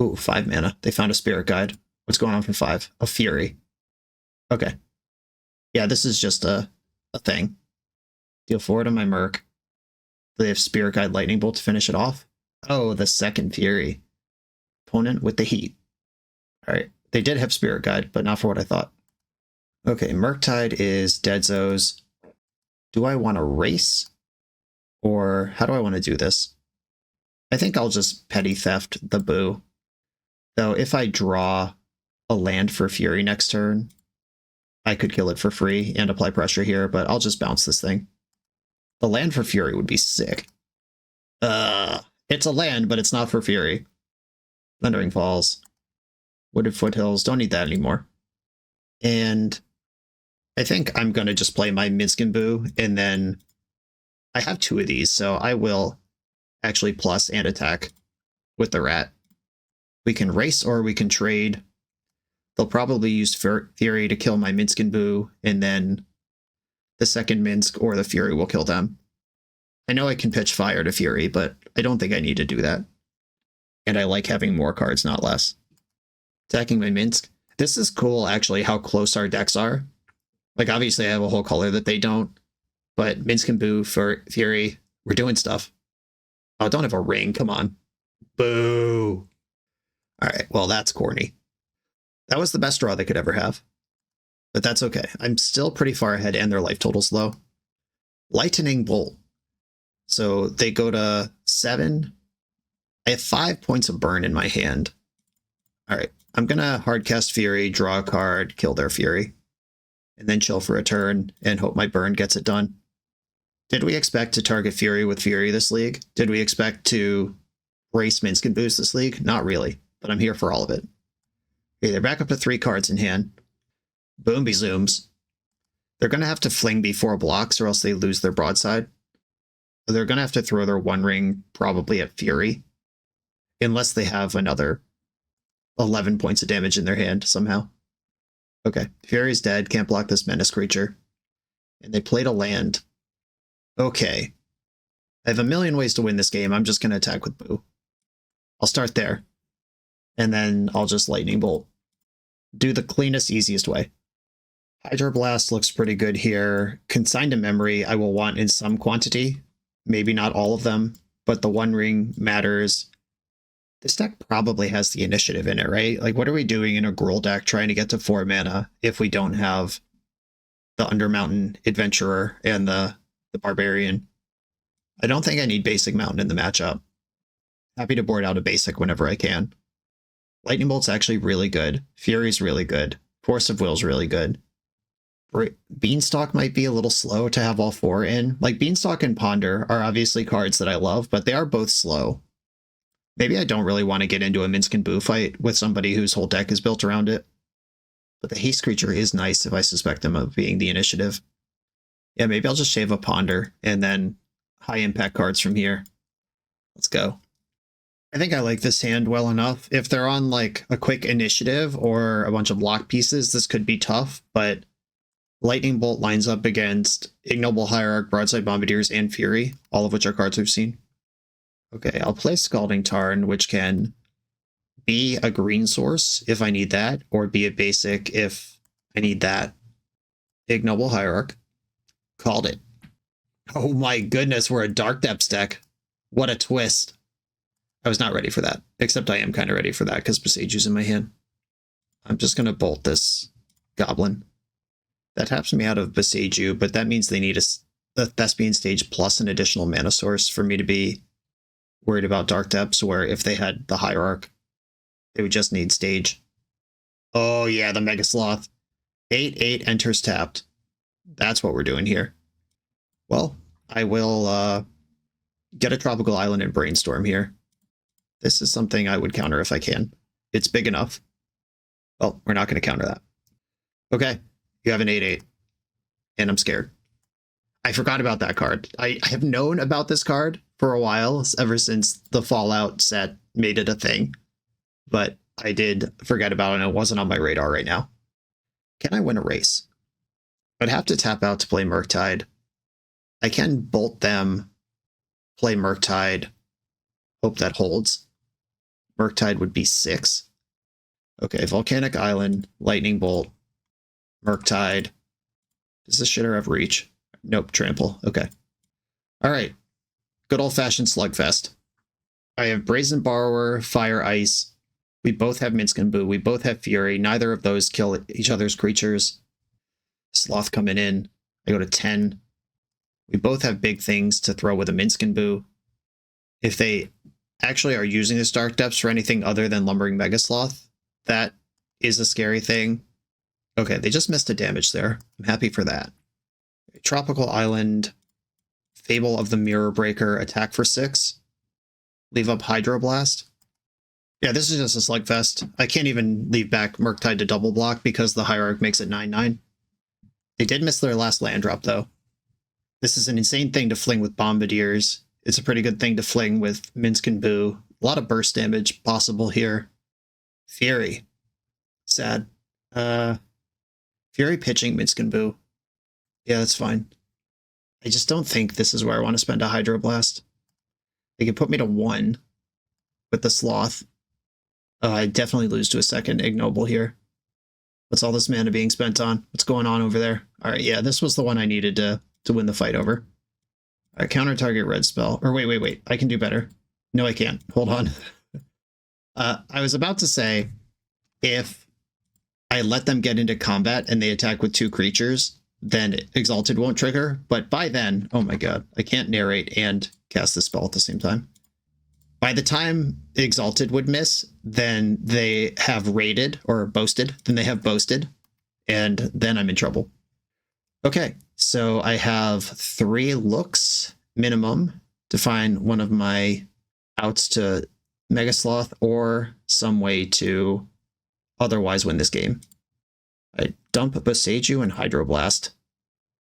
Ooh, 5 mana. They found a Spirit Guide. What's going on for 5? A Fury. Okay. Yeah, this is just a thing. Deal 4 to my Merc. They have Spirit Guide Lightning Bolt to finish it off. Oh, the second Fury. Opponent with the heat. Alright. They did have Spirit Guide, but not for what I thought. Okay, Murktide is Deadzo's. Do I want to race? Or how do I want to do this? I think I'll just Petty Theft the Boo. Though if I draw a land for Fury next turn, I could kill it for free and apply pressure here, but I'll just bounce this thing. The land for Fury would be sick. It's a land, but it's not for Fury. Thundering Falls. Wooded Foothills. Don't need that anymore. And I think I'm going to just play my Minskin Boo, and then I have 2 of these, so I will actually plus and attack with the rat. We can race or we can trade. They'll probably use Fury to kill my Minskin Boo, and then the second Minsk or the Fury will kill them. I know I can pitch Fire to Fury, but I don't think I need to do that. And I like having more cards, not less. Attacking my Minsk. This is cool, actually, how close our decks are. Like, obviously, I have a whole color that they don't, but Minskin Boo for Fury, we're doing stuff. Oh, don't have a ring, come on. Boo! Alright, well, that's corny. That was the best draw they could ever have. But that's okay. I'm still pretty far ahead, and their life total's low. Lightning Bolt. So they go to 7. I have 5 points of burn in my hand. Alright, I'm gonna hardcast Fury, draw a card, kill their Fury, and then chill for a turn and hope my burn gets it done. Did we expect to target Fury with Fury this league? Did we expect to race Minskin Boos this league? Not really, but I'm here for all of it. Okay, they're back up to 3 cards in hand. Boomby Zooms. They're going to have to fling before blocks or else they lose their broadside. So they're going to have to throw their One Ring probably at Fury. Unless they have another 11 points of damage in their hand somehow. Okay, Fury's dead, can't block this menace creature. And they played a land. Okay. I have a million ways to win this game, I'm just going to attack with Boo. I'll start there. And then I'll just Lightning Bolt. Do the cleanest, easiest way. Hydroblast looks pretty good here. Consign to Memory I will want in some quantity. Maybe not all of them, but the One Ring matters. This deck probably has the initiative in it, right? Like, what are we doing in a Gruul deck trying to get to 4 mana if we don't have the Undermountain Adventurer and the Barbarian? I don't think I need basic mountain in the matchup. Happy to board out a basic whenever I can. Lightning Bolt's actually really good. Fury's really good. Force of Will's really good. Beanstalk might be a little slow to have all four in. Like, Beanstalk and Ponder are obviously cards that I love, but they are both slow. Maybe I don't really want to get into a Minsk and Boo fight with somebody whose whole deck is built around it. But the haste creature is nice if I suspect them of being the initiative. Yeah, maybe I'll just shave a Ponder and then high impact cards from here. Let's go. I think I like this hand well enough. If they're on like a quick initiative or a bunch of lock pieces, this could be tough, but Lightning Bolt lines up against Ignoble Hierarch, Broadside Bombardiers, and Fury, all of which are cards we've seen. Okay, I'll play Scalding Tarn, which can be a green source if I need that, or be a basic if I need that. Ignoble Hierarch. Called it. Oh my goodness, we're a Dark Depths deck. What a twist. I was not ready for that, except I am kind of ready for that because Boseju's in my hand. I'm just going to bolt this Goblin. That taps me out of Boseju, but that means they need a Thespian Stage plus an additional mana source for me to be worried about Dark Depths, where if they had the Hierarch, they would just need Stage. Oh yeah, the Mega Sloth. 8/8 enters tapped. That's what we're doing here. Well, I will get a Tropical Island and Brainstorm here. This is something I would counter if I can. It's big enough. Well, we're not going to counter that. Okay, you have an 8/8. And I'm scared. I forgot about that card. I have known about this card for a while, ever since the Fallout set made it a thing. But I did forget about it, and it wasn't on my radar right now. Can I win a race? I'd have to tap out to play Murktide. I can bolt them, play Murktide, hope that holds. Murktide would be 6. Okay, Volcanic Island, Lightning Bolt, Murktide. Does this shitter have reach? Nope, trample. Okay. Alright. Good old-fashioned slugfest. I have Brazen Borrower, Fire Ice. We both have Minsk and Boo. We both have Fury. Neither of those kill each other's creatures. Sloth coming in. I go to 10. We both have big things to throw with a Minsk and Boo. If they actually are using this Dark Depths for anything other than Lumbering Mega Sloth, that is a scary thing. Okay, they just missed a damage there. I'm happy for that. Tropical Island, Fable of the Mirror Breaker, attack for 6. Leave up Hydroblast. Yeah, this is just a slugfest. I can't even leave back Murktide to double block because the Hierarch makes it 9/9. They did miss their last land drop, though. This is an insane thing to fling with Bombardiers. It's a pretty good thing to fling with Minsk and Boo. A lot of burst damage possible here. Fury. Sad. Fury pitching Minsk and Boo. Yeah, that's fine. I just don't think this is where I want to spend a Hydroblast. They can put me to 1 with the Sloth. I definitely lose to a second Ignoble here. What's all this mana being spent on? What's going on over there? Alright, yeah, this was the one I needed to win the fight over. Alright, counter target red spell. Or wait. I can do better. No, I can't. Hold on. I was about to say, if I let them get into combat and they attack with 2 creatures, then Exalted won't trigger. But by then, oh my god, I can't narrate and cast the spell at the same time. By the time Exalted would miss, then they have raided or boasted. Then they have boasted, and then I'm in trouble. Okay, so I have 3 looks minimum to find one of my outs to Mega Sloth or some way to otherwise win this game. I dump Boseju and Hydroblast.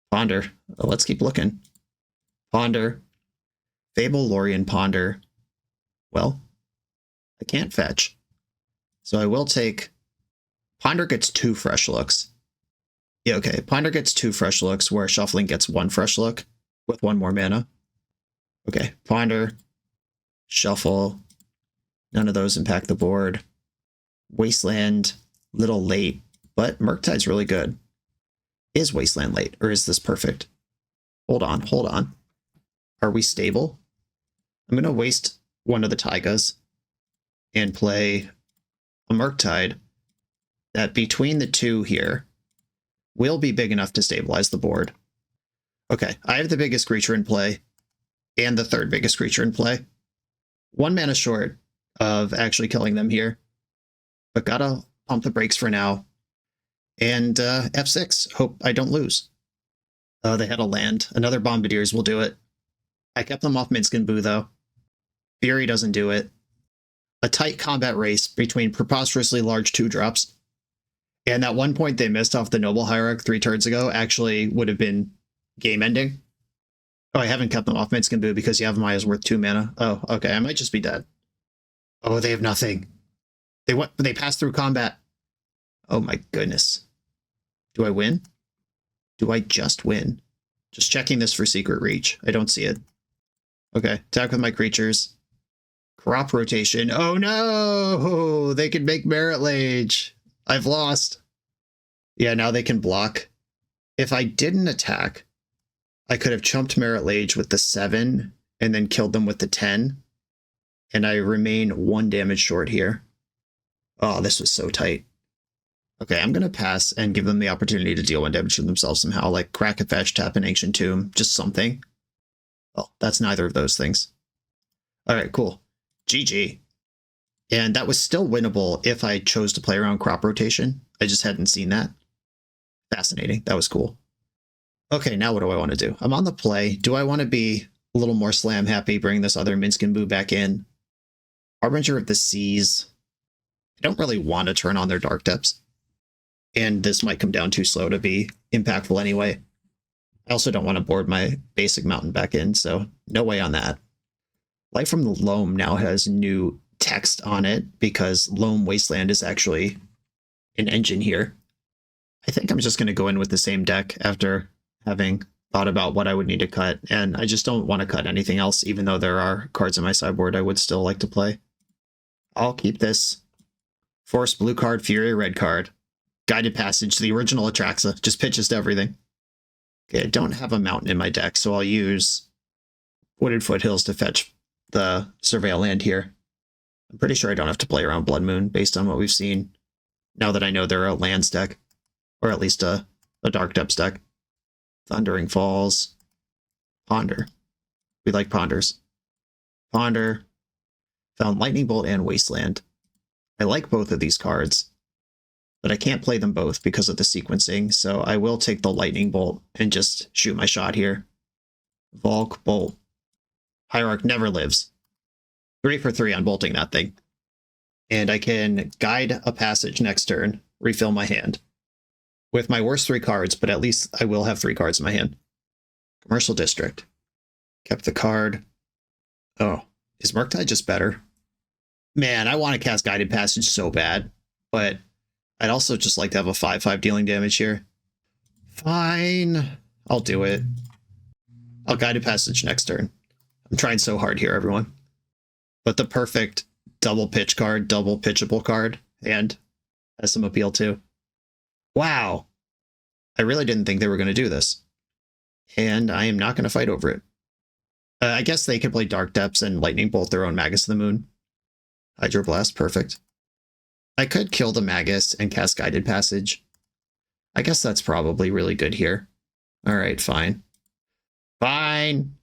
Ponder. Let's keep looking. Ponder. Fable, Lorien, Ponder. Well, I can't fetch. So I will take... Ponder gets 2 fresh looks. Yeah, okay. Ponder gets 2 fresh looks, where Shuffling gets 1 fresh look with 1 more mana. Okay, Ponder. Shuffle. None of those impact the board. Wasteland, little late, but Murktide's really good. Is Wasteland late, or is this perfect? Hold on. Are we stable? I'm going to waste one of the Taigas and play a Murktide that between the 2 here will be big enough to stabilize the board. Okay, I have the biggest creature in play. and the third biggest creature in play. 1 mana short of actually killing them here, but gotta pump the brakes for now. And F6, hope I don't lose. Oh, they had a land. Another Bombardiers will do it. I kept them off Minskin Boo, though. Fury doesn't do it. A tight combat race between preposterously large 2-drops. And that one point they missed off the Noble Hierarch 3 turns ago actually would have been game ending. Oh, I haven't kept them off Minskin Boo because Yavimaya worth 2 mana. Oh, okay, I might just be dead. Oh, they have nothing. They passed through combat. Oh my goodness. Do I win? Do I just win? Just checking this for Secret Reach. I don't see it. Okay, attack with my creatures. Crop rotation. Oh no! They can make Merit Lage. I've lost. Yeah, now they can block. If I didn't attack, I could have chumped Merit Lage with the 7 and then killed them with the 10. And I remain 1 damage short here. Oh, this was so tight. Okay, I'm going to pass and give them the opportunity to deal 1 damage to themselves somehow, like crack a fetch, tap an Ancient Tomb, just something. Well, that's neither of those things. All right, cool. GG. And that was still winnable if I chose to play around crop rotation. I just hadn't seen that. Fascinating. That was cool. Okay, now what do I want to do? I'm on the play. Do I want to be a little more slam happy, bring this other Minskin Boo back in? Harbinger of the Seas. I don't really want to turn on their Dark Depths. And this might come down too slow to be impactful anyway. I also don't want to board my basic mountain back in, so no way on that. Life from the Loam now has new text on it because Loam Wasteland is actually an engine here. I think I'm just going to go in with the same deck after having thought about what I would need to cut, and I just don't want to cut anything else, even though there are cards in my sideboard I would still like to play. I'll keep this. Force, blue card, Fury, red card. Guided Passage, the original Atraxa, just pitches to everything. Okay, I don't have a mountain in my deck, so I'll use Wooded Foothills to fetch the Surveil land here. I'm pretty sure I don't have to play around Blood Moon based on what we've seen, now that I know they're a lands deck, or at least a Dark Depths deck. Thundering Falls. Ponder. We like Ponders. Ponder. Found Lightning Bolt and Wasteland. I like both of these cards, but I can't play them both because of the sequencing, so I will take the Lightning Bolt and just shoot my shot here. Volk, Bolt. Hierarch never lives. 3 for 3 on bolting that thing. And I can Guide a Passage next turn, refill my hand. With my worst 3 cards, but at least I will have 3 cards in my hand. Commercial District. Kept the card. Oh, is Murktide just better? Man, I want to cast Guided Passage so bad, but I'd also just like to have a 5/5 dealing damage here. Fine. I'll do it. I'll Guided Passage next turn. I'm trying so hard here, everyone. But the perfect double pitch card, double pitchable card, and has some appeal too. Wow. I really didn't think they were going to do this. And I am not going to fight over it. I guess they could play Dark Depths and Lightning Bolt their own Magus of the Moon. Hydroblast, perfect. I could kill the Magus and cast Guided Passage. I guess that's probably really good here. Alright, fine. Fine!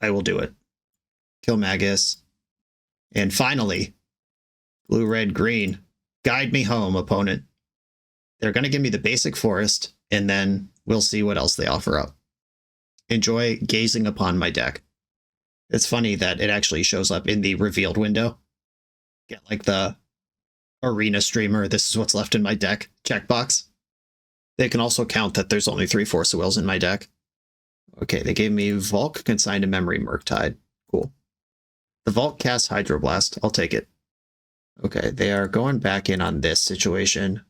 I will do it. Kill Magus. And finally, blue, red, green. Guide me home, opponent. They're going to give me the basic forest, and then we'll see what else they offer up. Enjoy gazing upon my deck. It's funny that it actually shows up in the revealed window. Get like the arena streamer, this is what's left in my deck checkbox. They can also count that there's only 3 Force of Wills in my deck. Okay, they gave me Volk, Consigned to Memory, Murktide. Cool. The Volk casts Hydroblast. I'll take it. Okay, they are going back in on this situation.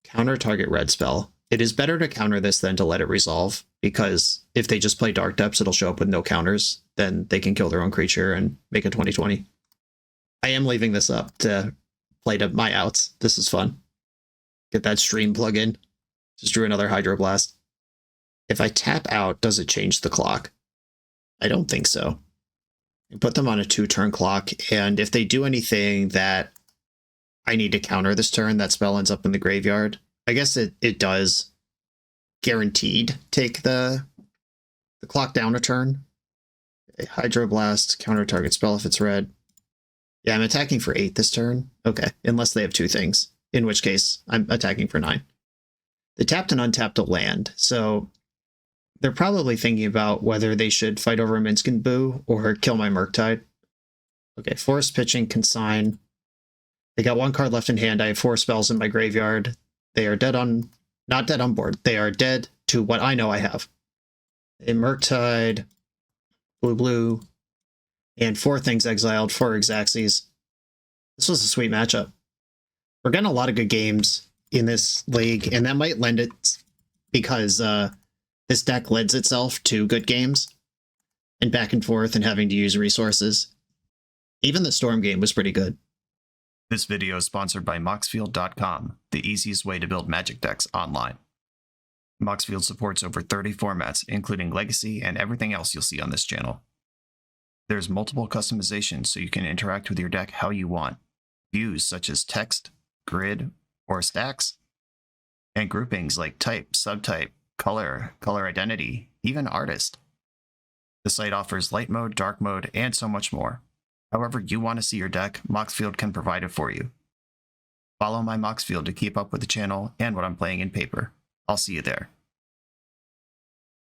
Counter target red spell. It is better to counter this than to let it resolve, because if they just play Dark Depths, it'll show up with no counters. Then they can kill their own creature and make a 20/20. I am leaving this up to play to my outs. This is fun. Get that stream plug-in. Just drew another Hydroblast. If I tap out, does it change the clock? I don't think so. I put them on a 2-turn clock, and if they do anything that I need to counter this turn, that spell ends up in the graveyard. I guess it does guaranteed take the clock down a turn. Okay, Hydroblast, counter target spell if it's red. Yeah, I'm attacking for 8 this turn. Okay, unless they have 2 things, in which case I'm attacking for 9. They tapped and untapped a land, so they're probably thinking about whether they should fight over a Minskin Boo or kill my Murktide. Okay, Forest Pitching, Consign. They got 1 card left in hand. I have 4 spells in my graveyard. They are dead on... not dead on board. They are dead to what I know I have. A Murktide, blue, and 4 things exiled, 4 Xaxes. This was a sweet matchup. We're getting a lot of good games in this league, and that might lend it because this deck lends itself to good games and back and forth and having to use resources. Even the Storm game was pretty good. This video is sponsored by Moxfield.com, the easiest way to build Magic decks online. Moxfield supports over 30 formats, including Legacy and everything else you'll see on this channel. There's multiple customizations so you can interact with your deck how you want. Views such as text, grid, or stacks. And groupings like type, subtype, color, color identity, even artist. The site offers light mode, dark mode, and so much more. However you want to see your deck, Moxfield can provide it for you. Follow my Moxfield to keep up with the channel and what I'm playing in paper. I'll see you there.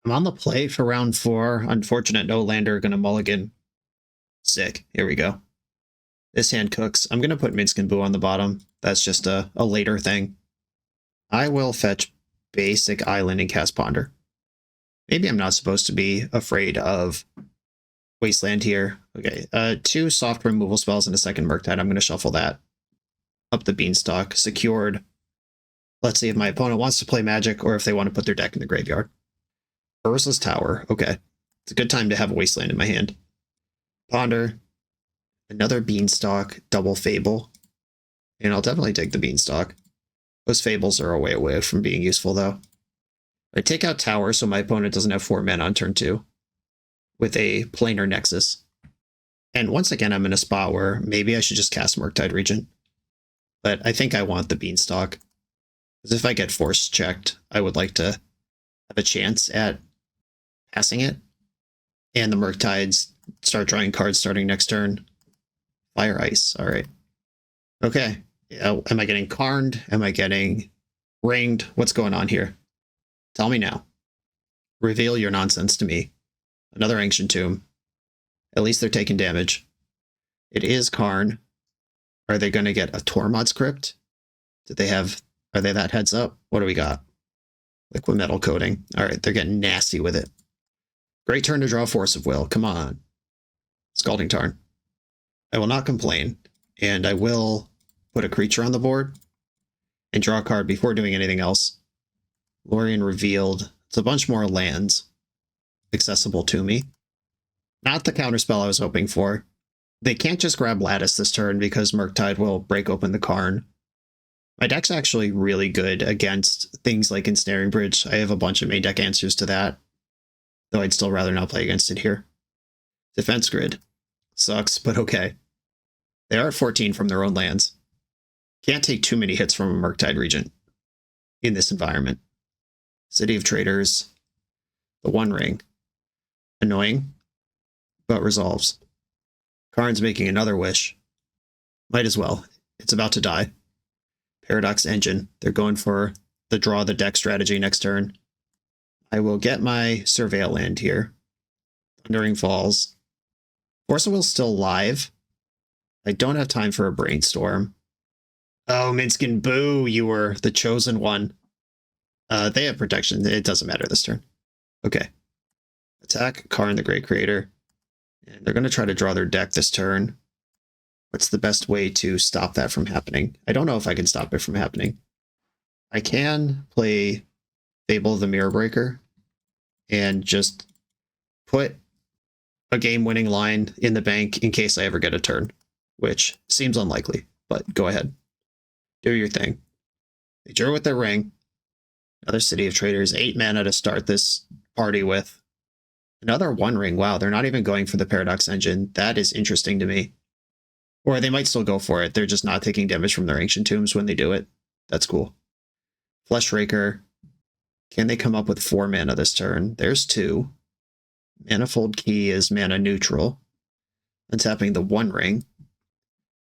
I'm on the play for round 4. Unfortunate no lander, gonna mulligan. Sick. Here we go. This hand cooks. I'm gonna put Minskin Boo on the bottom. That's just a later thing. I will fetch basic island and cast Ponder. Maybe I'm not supposed to be afraid of Wasteland here. Okay, 2 soft removal spells and a second Murktide. I'm gonna shuffle that. Up the Beanstalk. Secured. Let's see if my opponent wants to play Magic or if they want to put their deck in the graveyard. Urza's Tower. Okay. It's a good time to have a Wasteland in my hand. Ponder. Another Beanstalk. Double Fable. And I'll definitely take the Beanstalk. Those Fables are a way away from being useful, though. I take out Tower so my opponent doesn't have 4 mana on turn 2. With a Planar Nexus. And once again, I'm in a spot where maybe I should just cast Murktide Regent. But I think I want the Beanstalk. Because if I get force checked, I would like to have a chance at passing it. And the Murktides start drawing cards starting next turn. Fire Ice, alright. Okay, am I getting Karned? Am I getting ringed? What's going on here? Tell me now. Reveal your nonsense to me. Another Ancient Tomb. At least they're taking damage. It is Karn. Are they going to get a Tormod's Crypt? Are they that heads up? What do we got? Liquid Metal Coating. Alright, they're getting nasty with it. Great turn to draw Force of Will. Come on. Scalding Tarn. I will not complain. And I will put a creature on the board and draw a card before doing anything else. Lorien Revealed. It's a bunch more lands accessible to me. Not the counterspell I was hoping for. They can't just grab Lattice this turn because Murktide will break open the Karn. My deck's actually really good against things like Ensnaring Bridge. I have a bunch of main deck answers to that, though I'd still rather not play against it here. Defense Grid. Sucks, but okay. They are at 14 from their own lands. Can't take too many hits from a Murktide Regent in this environment. City of Traders. The One Ring. Annoying, but resolves. Karn's making another wish. Might as well. It's about to die. Paradox Engine. They're going for the draw the deck strategy next turn. I will get my Surveil land here. Thundering Falls. Force of Will's still live. I don't have time for a Brainstorm. Oh, Minskin Boo, you were the chosen one. They have protection. It doesn't matter this turn. Okay. Attack Karn the Great Creator. And they're going to try to draw their deck this turn. What's the best way to stop that from happening? I don't know if I can stop it from happening. I can play Fable of the Mirror Breaker and just put a game-winning line in the bank in case I ever get a turn, which seems unlikely, but go ahead. Do your thing. They drew with their ring. Another City of Traders, 8 mana to start this party with. Another One Ring. Wow, they're not even going for the Paradox Engine. That is interesting to me. Or they might still go for it. They're just not taking damage from their Ancient Tombs when they do it. That's cool. Fleshraker. Can they come up with 4 mana this turn? There's 2. Manifold Key is mana neutral. Untapping the One Ring.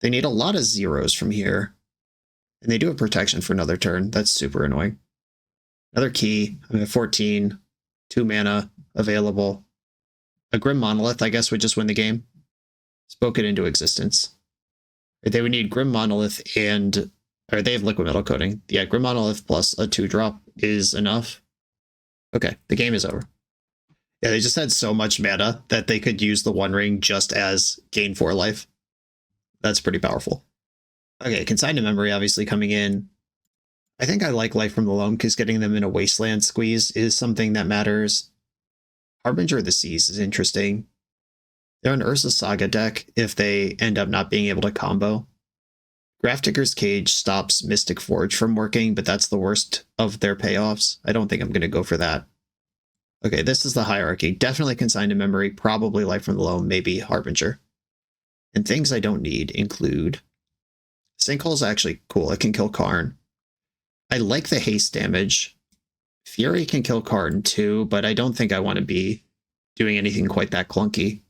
They need a lot of zeros from here. And they do have protection for another turn. That's super annoying. Another key. I'm at 14. 2 mana available. A Grim Monolith, I guess, would just win the game. Spoke it into existence. They would need Grim Monolith and... Or they have Liquid Metal Coating. Yeah, Grim Monolith plus a 2-drop is enough. Okay, the game is over. Yeah, they just had so much mana that they could use the One Ring just as gain 4 life. That's pretty powerful. Okay, Consigned to Memory obviously coming in. I think I like Life from the Loam because getting them in a Wasteland squeeze is something that matters. Harbinger of the Seas is interesting. They're an Urza Saga deck if they end up not being able to combo. Grafdigger's Cage stops Mystic Forge from working, but that's the worst of their payoffs. I don't think I'm going to go for that. Okay, this is the hierarchy. Definitely Consigned to Memory, probably Life from the Loam, maybe Harbinger. And things I don't need include... Sinkhole's actually cool. It can kill Karn. I like the haste damage. Fury can kill Karn too, but I don't think I want to be doing anything quite that clunky.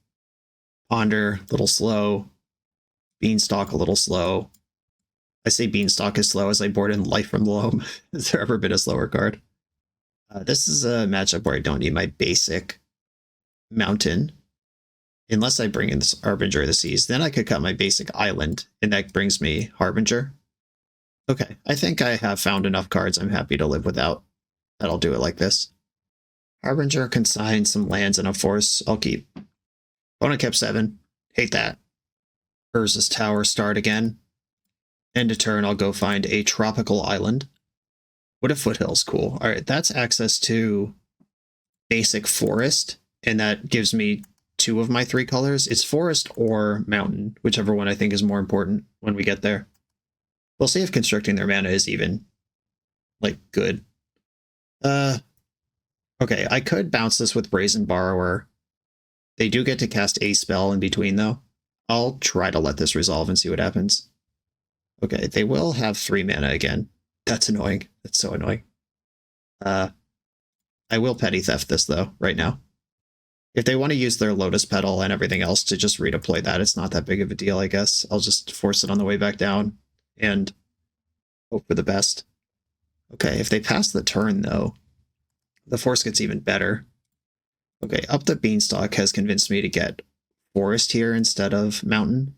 Ponder, a little slow. Beanstalk, a little slow. I say Beanstalk is slow as I board in Life from the Loam. Has there ever been a slower card? This is a matchup where I don't need my basic mountain. Unless I bring in this Harbinger of the Seas. Then I could cut my basic island, and that brings me Harbinger. Okay, I think I have found enough cards I'm happy to live without. That'll do it like this. Harbinger, Consign, some lands, and a force. I'll keep. Bona kept 7. Hate that. Urza's Tower, start again. End of turn, I'll go find a tropical island. What if Foothill's cool? Alright, that's access to basic forest, and that gives me 2 of my 3 colors. It's forest or mountain, whichever one I think is more important when we get there. We'll see if constricting their mana is even, like, good. Okay, I could bounce this with Brazen Borrower. They do get to cast a spell in between, though. I'll try to let this resolve and see what happens. Okay, they will have 3 mana again. That's annoying. That's so annoying. I will Petty Theft this, though, right now. If they want to use their Lotus Petal and everything else to just redeploy that, it's not that big of a deal, I guess. I'll just force it on the way back down and hope for the best. Okay, if they pass the turn, though, the force gets even better. Okay, Up the Beanstalk has convinced me to get Forest here instead of Mountain.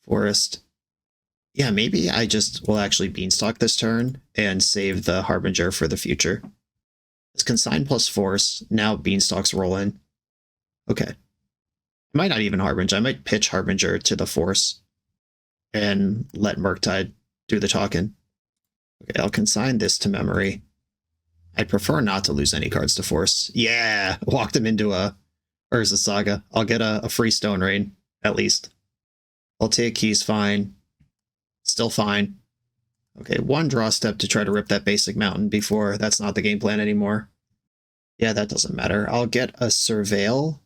Forest. Yeah, maybe I just will actually Beanstalk this turn and save the Harbinger for the future. It's Consign plus Force. Now Beanstalk's roll in. Okay. I might not even Harbinger. I might pitch Harbinger to the Force and let Murktide do the talking. Okay, I'll consign this to memory. I'd prefer not to lose any cards to Force. Yeah! Walked him into a Urza Saga. I'll get a free Stone Rain, at least. Voltaic Key's fine. Still fine. Okay, 1 draw step to try to rip that basic mountain before that's not the game plan anymore. Yeah, that doesn't matter. I'll get a Surveil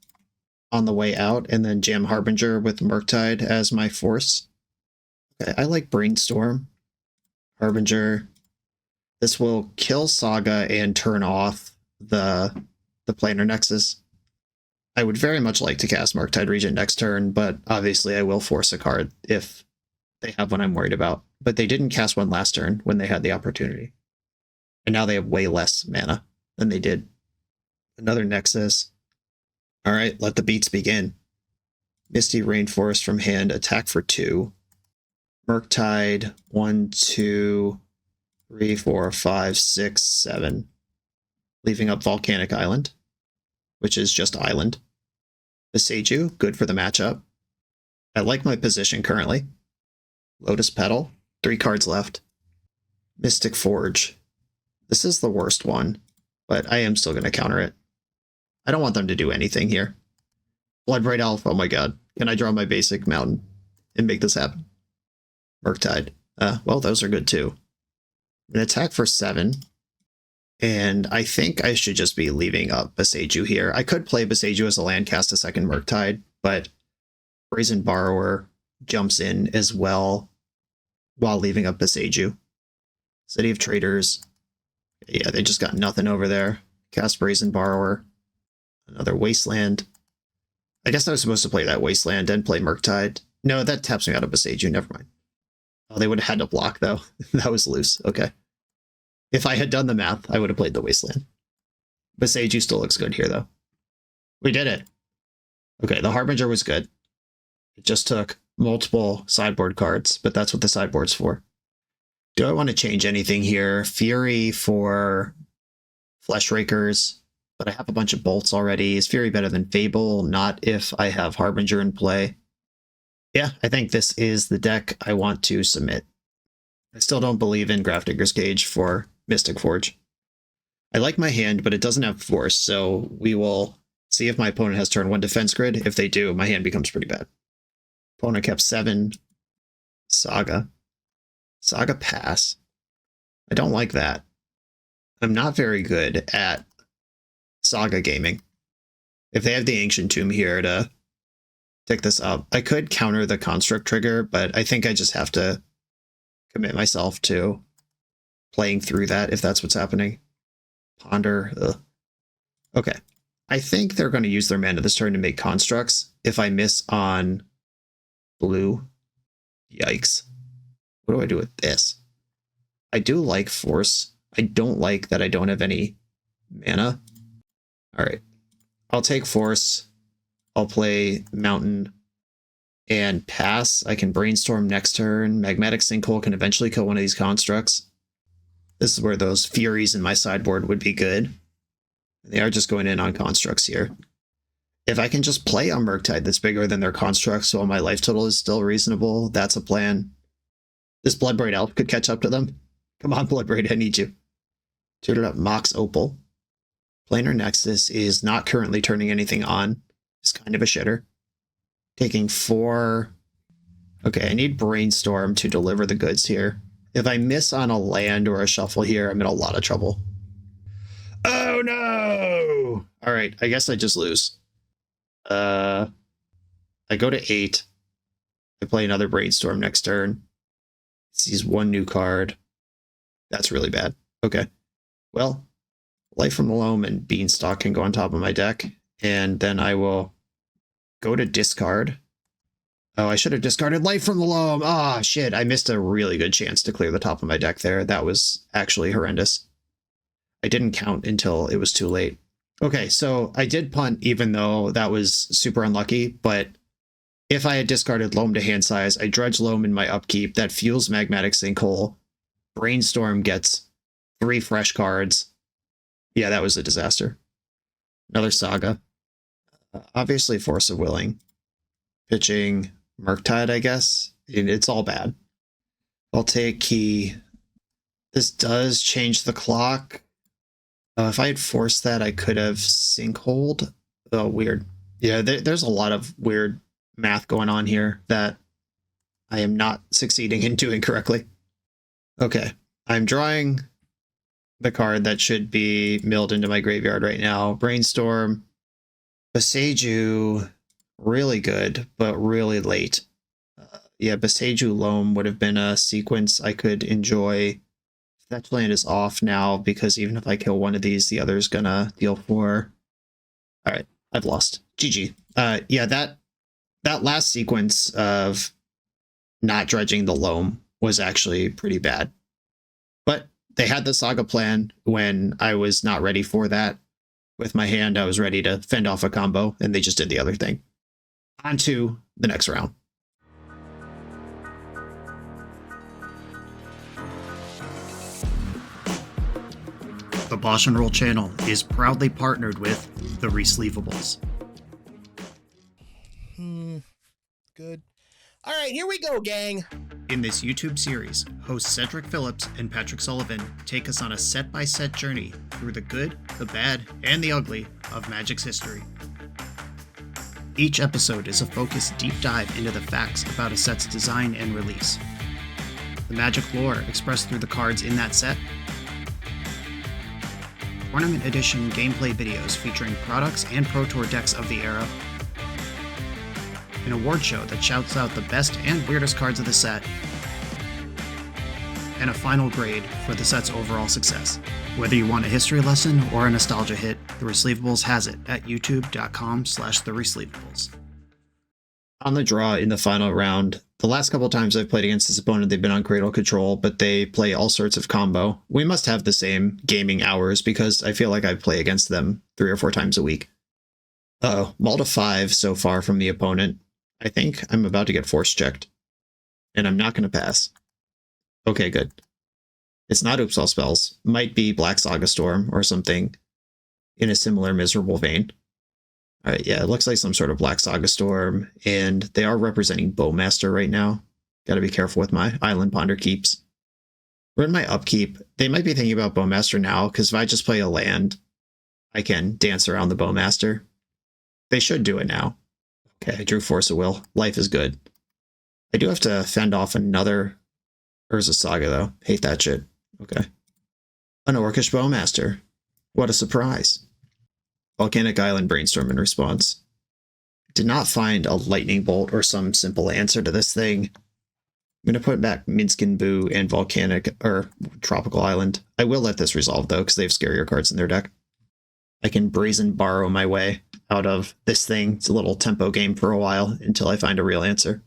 on the way out and then jam Harbinger with Murktide as my force. Okay, I like Brainstorm. Harbinger. This will kill Saga and turn off the Planar Nexus. I would very much like to cast Murktide Regent next turn, but obviously I will force a card if they have one I'm worried about. But they didn't cast one last turn when they had the opportunity. And now they have way less mana than they did. Another Nexus. Alright, let the beats begin. Misty Rainforest from hand, attack for 2. Murktide, 1, 2, 3, 4, 5, 6, 7. Leaving up Volcanic Island, which is just Island. Beseiju, good for the matchup. I like my position currently. Lotus Petal, 3 cards left. Mystic Forge. This is the worst one, but I am still going to counter it. I don't want them to do anything here. Bloodbright Elf, oh my god. Can I draw my basic mountain and make this happen? Murktide. Well, those are good too. An attack for 7. And I think I should just be leaving up Beseiju here. I could play Beseiju as a land, cast a second Murktide, but Brazen Borrower jumps in as well while leaving up Beseiju. City of Traders. Yeah, they just got nothing over there. Cast Brazen Borrower. Another Wasteland. I guess I was supposed to play that Wasteland and play Murktide. No, that taps me out of Beseiju. Never mind. Oh, they would have had to block, though. That was loose. Okay. If I had done the math, I would have played the Wasteland. Beseiju still looks good here, though. We did it. Okay, the Harbinger was good. It just took multiple sideboard cards, but that's what the sideboard's for. Do I want to change anything here? Fury for Flesh Rakers, but I have a bunch of bolts already. Is Fury better than Fable? Not if I have Harbinger in play. Yeah, I think this is the deck I want to submit. I still don't believe in Grafdigger's Cage for Mystic Forge. I like my hand, but it doesn't have force, so we will see if my opponent has turn 1 defense grid. If they do, my hand becomes pretty bad. Opponent kept 7. Saga. Saga pass. I don't like that. I'm not very good at Saga gaming. If they have the Ancient Tomb here to pick this up, I could counter the Construct trigger, but I think I just have to commit myself to playing through that if that's what's happening. Ponder. Ugh. Okay. I think they're going to use their mana this turn to make constructs. If I miss on blue, yikes. What do I do with this? I do like force. I don't like that I don't have any mana. All right. I'll take force. I'll play mountain and pass. I can brainstorm next turn. Magmatic Sinkhole can eventually kill one of these constructs. This is where those Furies in my sideboard would be good. They are just going in on constructs here. If I can just play a Murktide that's bigger than their constructs while my life total is still reasonable, that's a plan. This Bloodbraid Elf could catch up to them. Come on, Bloodbraid, I need you. Tutored up Mox Opal. Planar Nexus is not currently turning anything on. It's kind of a shitter. Taking 4. Okay, I need Brainstorm to deliver the goods here. If I miss on a land or a shuffle here, I'm in a lot of trouble. Oh no! All right, I guess I just lose. I go to 8. I play another Brainstorm next turn. Sees 1 new card. That's really bad. Okay. Well, Life from the Loam and Beanstalk can go on top of my deck, and then I will go to discard. Oh, I should have discarded Life from the Loam. Ah, shit. I missed a really good chance to clear the top of my deck there. That was actually horrendous. I didn't count until it was too late. Okay, so I did punt even though that was super unlucky, but if I had discarded Loam to hand size, I dredge Loam in my upkeep. That fuels Magmatic Sinkhole. Brainstorm gets 3 fresh cards. Yeah, that was a disaster. Another Saga. Obviously Force of Willing. Pitching Murktide, I guess. It's all bad. I'll take Key. This does change the clock. If I had forced that, I could have Sinkholed. Oh, weird. Yeah, there's a lot of weird math going on here that I am not succeeding in doing correctly. Okay, I'm drawing the card that should be milled into my graveyard right now. Brainstorm. Beseiju, really good, but really late. Yeah, Beseiju Loam would have been a sequence I could enjoy. That land is off now because even if I kill one of these, the other's gonna deal 4. All right, I've lost. GG. Yeah, that last sequence of not dredging the Loam was actually pretty bad. But they had the Saga plan when I was not ready for that. With my hand, I was ready to fend off a combo, and they just did the other thing. On to the next round. The BoshNRoll channel is proudly partnered with the Resleevables. Good. All right, here we go, gang. In this YouTube series, hosts Cedric Phillips and Patrick Sullivan take us on a set-by-set journey through the good, the bad, and the ugly of Magic's history. Each episode is a focused deep dive into the facts about a set's design and release. The Magic lore expressed through the cards in that set. Tournament edition gameplay videos featuring products and Pro Tour decks of the era. An award show that shouts out the best and weirdest cards of the set. and a final grade for the set's overall success. Whether you want a history lesson or a nostalgia hit, The Receivables has it at youtube.com/TheReceivables. On the draw in the final round, the last couple times I've played against this opponent, they've been on Cradle Control, but they play all sorts of combo. We must have the same gaming hours because I feel like I play against them 3 or 4 times a week. Uh-oh, Mull to 5 so far from the opponent. I think I'm about to get force checked. And I'm not going to pass. Okay, good. It's not Oops All Spells. Might be Black Saga Storm or something in a similar miserable vein. Alright, yeah, it looks like some sort of Black Saga Storm, and they are representing Bowmaster right now. Gotta be careful with my Island Ponder keeps. We're in my upkeep. They might be thinking about Bowmaster now, because if I just play a land, I can dance around the Bowmaster. They should do it now. Okay, I drew Force of Will. Life is good. I do have to fend off another Urza Saga, though. Hate that shit. Okay. An Orcish Bowmaster. What a surprise. Volcanic Island Brainstorm in response. Did not find a Lightning Bolt or some simple answer to this thing. I'm going to put back Minskin Boo and Volcanic, or Tropical Island. I will let this resolve, though, because they have scarier cards in their deck. I can Brazen Borrow my way out of this thing. It's a little tempo game for a while until I find a real answer.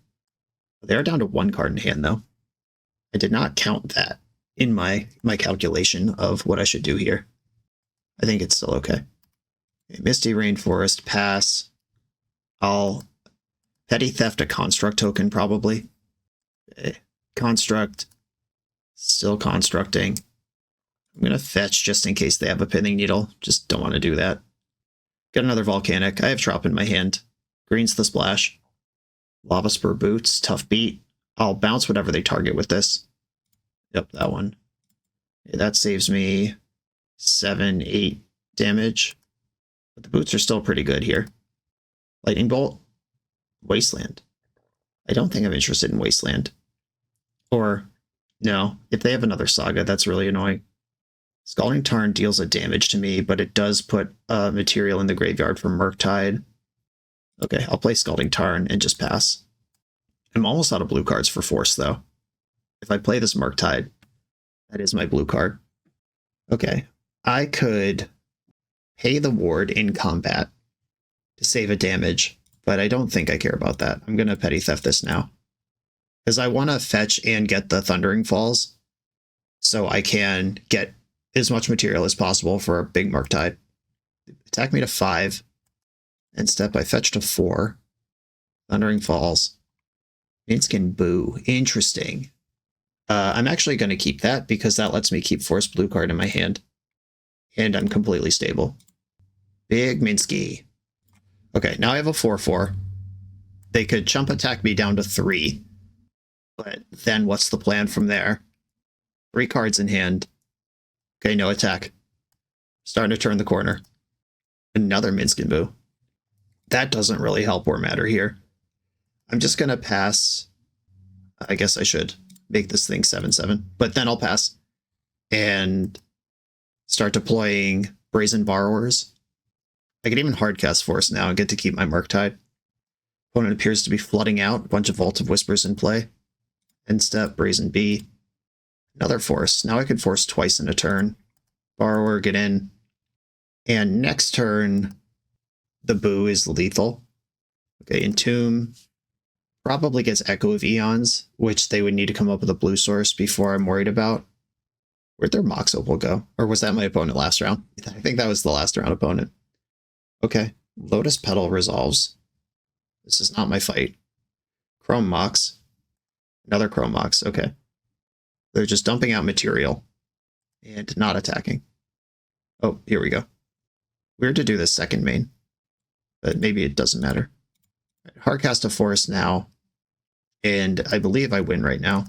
They're down to 1 card in hand, though. I did not count that in my calculation of what I should do here. I think it's still okay. Misty Rainforest, pass. I'll Petty Theft a Construct token, probably. Okay. Construct. Still constructing. I'm going to fetch just in case they have a Pinning Needle. Just don't want to do that. Got another Volcanic. I have Trop in my hand. Green's the splash. Lava Spur Boots, tough beat. I'll bounce whatever they target with this. Yep, that one. Okay, that saves me 7, 8 damage. But the boots are still pretty good here. Lightning Bolt. Wasteland. I don't think I'm interested in Wasteland. Or, no, if they have another Saga, that's really annoying. Scalding Tarn deals a damage to me, but it does put material in the graveyard for Murktide. Okay, I'll play Scalding Tarn and just pass. I'm almost out of blue cards for Force, though. If I play this Murktide, that is my blue card. Okay, I could pay the ward in combat to save a damage, but I don't think I care about that. I'm going to Petty Theft this now. Because I want to fetch and get the Thundering Falls, so I can get as much material as possible for a big Murktide. Attack me to 5. And step I fetch to 4. Thundering Falls. Minskin Boo. Interesting. I'm actually going to keep that because that lets me keep Force Blue card in my hand. And I'm completely stable. Big Minsky. Okay, now I have a 4/4. They could chump attack me down to 3. But then what's the plan from there? 3 cards in hand. Okay, no attack. Starting to turn the corner. Another Minskin Boo. That doesn't really help or matter here. I'm just going to pass. I guess I should make this thing 7/7, but then I'll pass and start deploying Brazen Borrowers. I can even hardcast Force now and get to keep my Murktide. Opponent appears to be flooding out. A bunch of Vault of Whispers in play. End step, Brazen B. Another Force. Now I can Force twice in a turn. Borrower, get in. And next turn, the Boo is lethal. Okay, Entomb probably gets Echo of Eons, which they would need to come up with a blue source before I'm worried about. Where'd their Mox Opal go? Or was that my opponent last round? I think that was the last round opponent. Okay, Lotus Petal resolves. This is not my fight. Chrome Mox. Another Chrome Mox, okay. They're just dumping out material and not attacking. Oh, here we go. Weird to do this second main, but maybe it doesn't matter. Hardcast a Forest now, and I believe I win right now.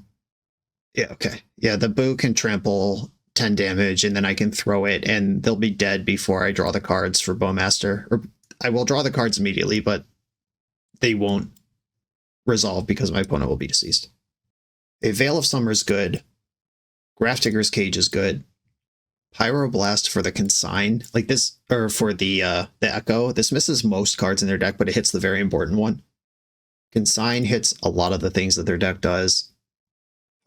Yeah, okay. Yeah, the Boo can trample 10 damage, and then I can throw it, and they'll be dead before I draw the cards for Bowmaster. Or I will draw the cards immediately, but they won't resolve because my opponent will be deceased. A Veil of Summer is good. Grafdigger's Cage is good. Pyroblast for the Consign, like this, or for the Echo. This misses most cards in their deck, but it hits the very important one. Consign hits a lot of the things that their deck does.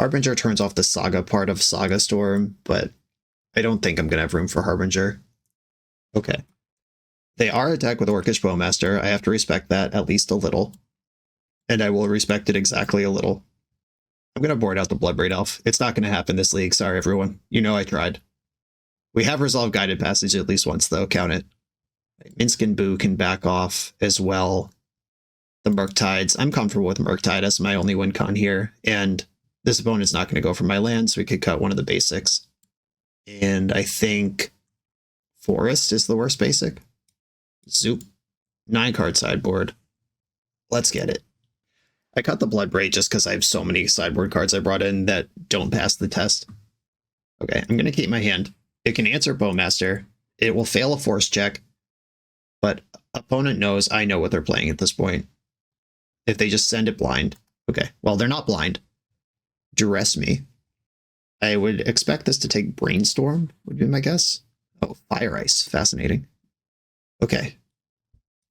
Harbinger turns off the Saga part of Saga Storm, but I don't think I'm going to have room for Harbinger. Okay. They are a deck with Orcish Bowmaster. I have to respect that at least a little. And I will respect it exactly a little. I'm going to board out the Bloodbraid Elf. It's not going to happen this league. Sorry, everyone. You know I tried. We have resolved Guided Passage at least once, though. Count it. Minsk and Boo can back off as well. The Murktides. I'm comfortable with Murktide as my only win con here. And this opponent's not going to go for my land, so we could cut one of the basics. And I think Forest is the worst basic. Zoop. 9-card sideboard. Let's get it. I cut the Bloodbraid just because I have so many sideboard cards I brought in that don't pass the test. Okay, I'm going to keep my hand. It can answer Bowmaster. It will fail a force check. But opponent knows I know what they're playing at this point. If they just send it blind. Okay, well, they're not blind. Duress me. I would expect this to take Brainstorm, would be my guess. Oh, Fire Ice. Fascinating. Okay.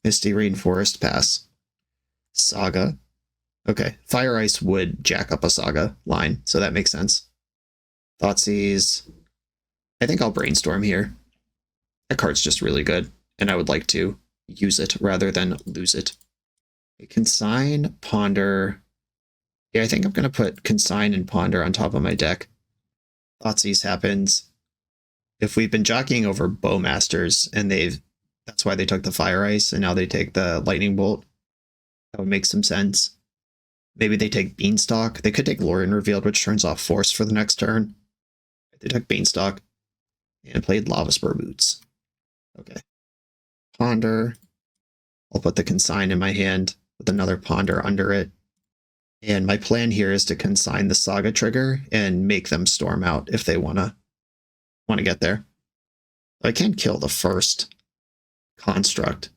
Misty Rainforest, pass. Saga. Okay, Fire Ice would jack up a Saga line, so that makes sense. Thoughtseize. I think I'll Brainstorm here. That card's just really good, and I would like to use it rather than lose it. Consign, Ponder. Yeah, I think I'm going to put Consign and Ponder on top of my deck. Thoughtseize happens. If we've been jockeying over Bowmasters, and that's why they took the Fire Ice, and now they take the Lightning Bolt, that would make some sense. Maybe they take Beanstalk. They could take Lorien Revealed, which turns off Force for the next turn. They took Beanstalk and played Lava Spur Boots. Okay. Ponder. I'll put the Consign in my hand with another Ponder under it. And my plan here is to consign the Saga trigger and make them storm out if they want to get there. I can kill the first construct.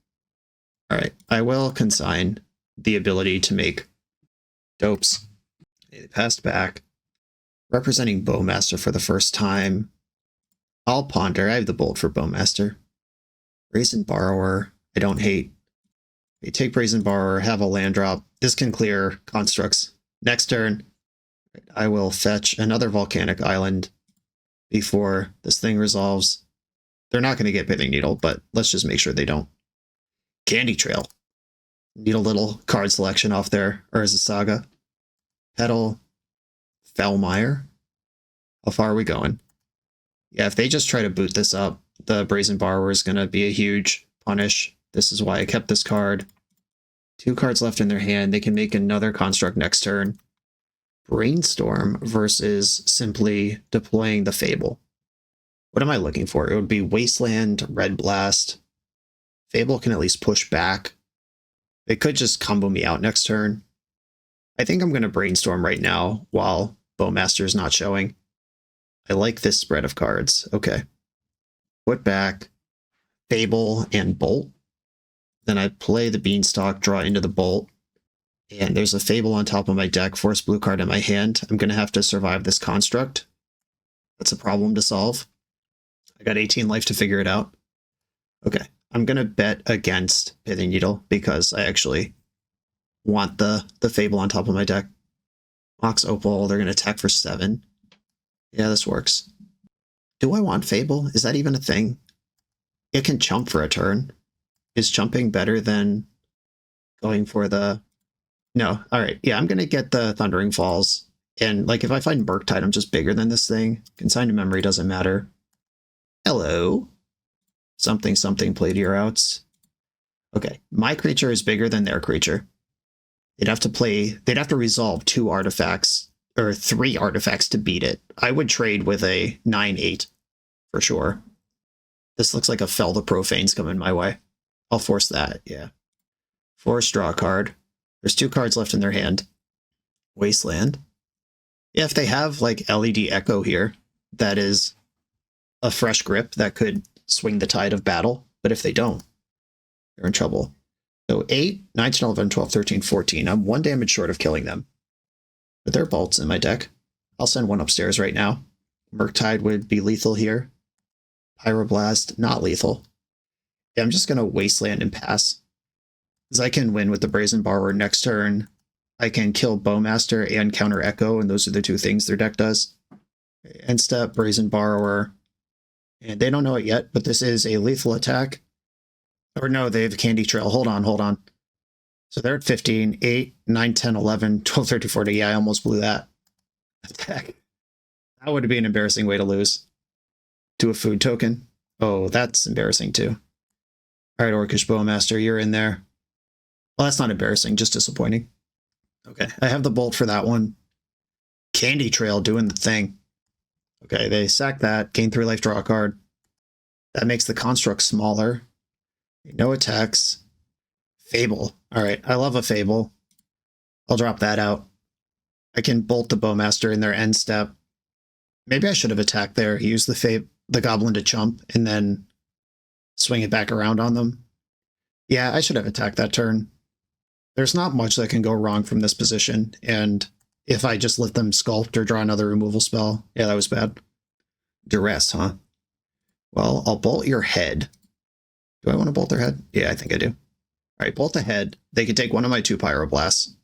All right, I will consign the ability to make dopes. They passed back. Representing Bowmaster for the first time. I'll Ponder. I have the Bolt for Bowmaster. Brazen Borrower. I don't hate. They take Brazen Borrower, have a land drop. This can clear constructs. Next turn, I will fetch another Volcanic Island before this thing resolves. They're not going to get Pithing Needle, but let's just make sure they don't. Candy Trail. Need a little card selection off there. Urza Saga. Petal. Fellmire. How far are we going? Yeah, if they just try to boot this up, the Brazen Borrower is going to be a huge punish. This is why I kept this card. 2 cards left in their hand. They can make another construct next turn. Brainstorm versus simply deploying the Fable. What am I looking for? It would be Wasteland, Red Blast. Fable can at least push back. They could just combo me out next turn. I think I'm going to Brainstorm right now while Bowmaster is not showing. I like this spread of cards. Okay. Put back Fable and Bolt. Then I play the Beanstalk, draw into the Bolt. And there's a Fable on top of my deck, force blue card in my hand. I'm going to have to survive this construct. That's a problem to solve. I got 18 life to figure it out. Okay, I'm going to bet against Pithing Needle because I actually want the Fable on top of my deck. Mox Opal, they're going to attack for 7. Yeah, this works. Do I want Fable? Is that even a thing? It can chump for a turn. Is chumping better than going for the... No, alright, yeah, I'm going to get the Thundering Falls. And, like, if I find Murktide, I'm just bigger than this thing. Consign to Memory doesn't matter. Hello. Something played your outs. Okay, my creature is bigger than their creature. They'd have to resolve 2 artifacts, or 3 artifacts to beat it. I would trade with a 9/8, for sure. This looks like a Fell the Profane's coming my way. I'll force that, yeah. Force, draw a card. There's 2 cards left in their hand. Wasteland. Yeah, if they have, like, LED Echo here, that is a fresh grip that could swing the tide of battle. But if they don't, they're in trouble. So 8, 9, 10, 11, 12, 13, 14. I'm 1 damage short of killing them. But there are bolts in my deck. I'll send 1 upstairs right now. Murktide would be lethal here. Pyroblast, not lethal. I'm just going to Wasteland and pass. Because I can win with the Brazen Borrower next turn. I can kill Bowmaster and counter Echo, and those are the two things their deck does. End step, Brazen Borrower. And they don't know it yet, but this is a lethal attack. Or no, they have Candy Trail. Hold on. So they're at 15, 8, 9, 10, 11, 12, 13, 14. Yeah, I almost blew that attack. That would be an embarrassing way to lose. To a food token. Oh, that's embarrassing too. All right, Orcish Bowmaster, you're in there. Well, that's not embarrassing, just disappointing. Okay, I have the bolt for that one. Candy Trail doing the thing. Okay, they sack that, gain 3 life, draw a card. That makes the construct smaller. No attacks. Fable. All right, I love a Fable. I'll drop that out. I can bolt the Bowmaster in their end step. Maybe I should have attacked there, use the Goblin to chump, and then swing it back around on them. Yeah, I should have attacked that turn. There's not much that can go wrong from this position, and if I just let them sculpt or draw another removal spell, yeah, that was bad. Duress, huh? Well, I'll bolt your head. Do I want to bolt their head? Yeah, I think I do. All right, bolt the head. They could take one of my 2 Pyroblasts,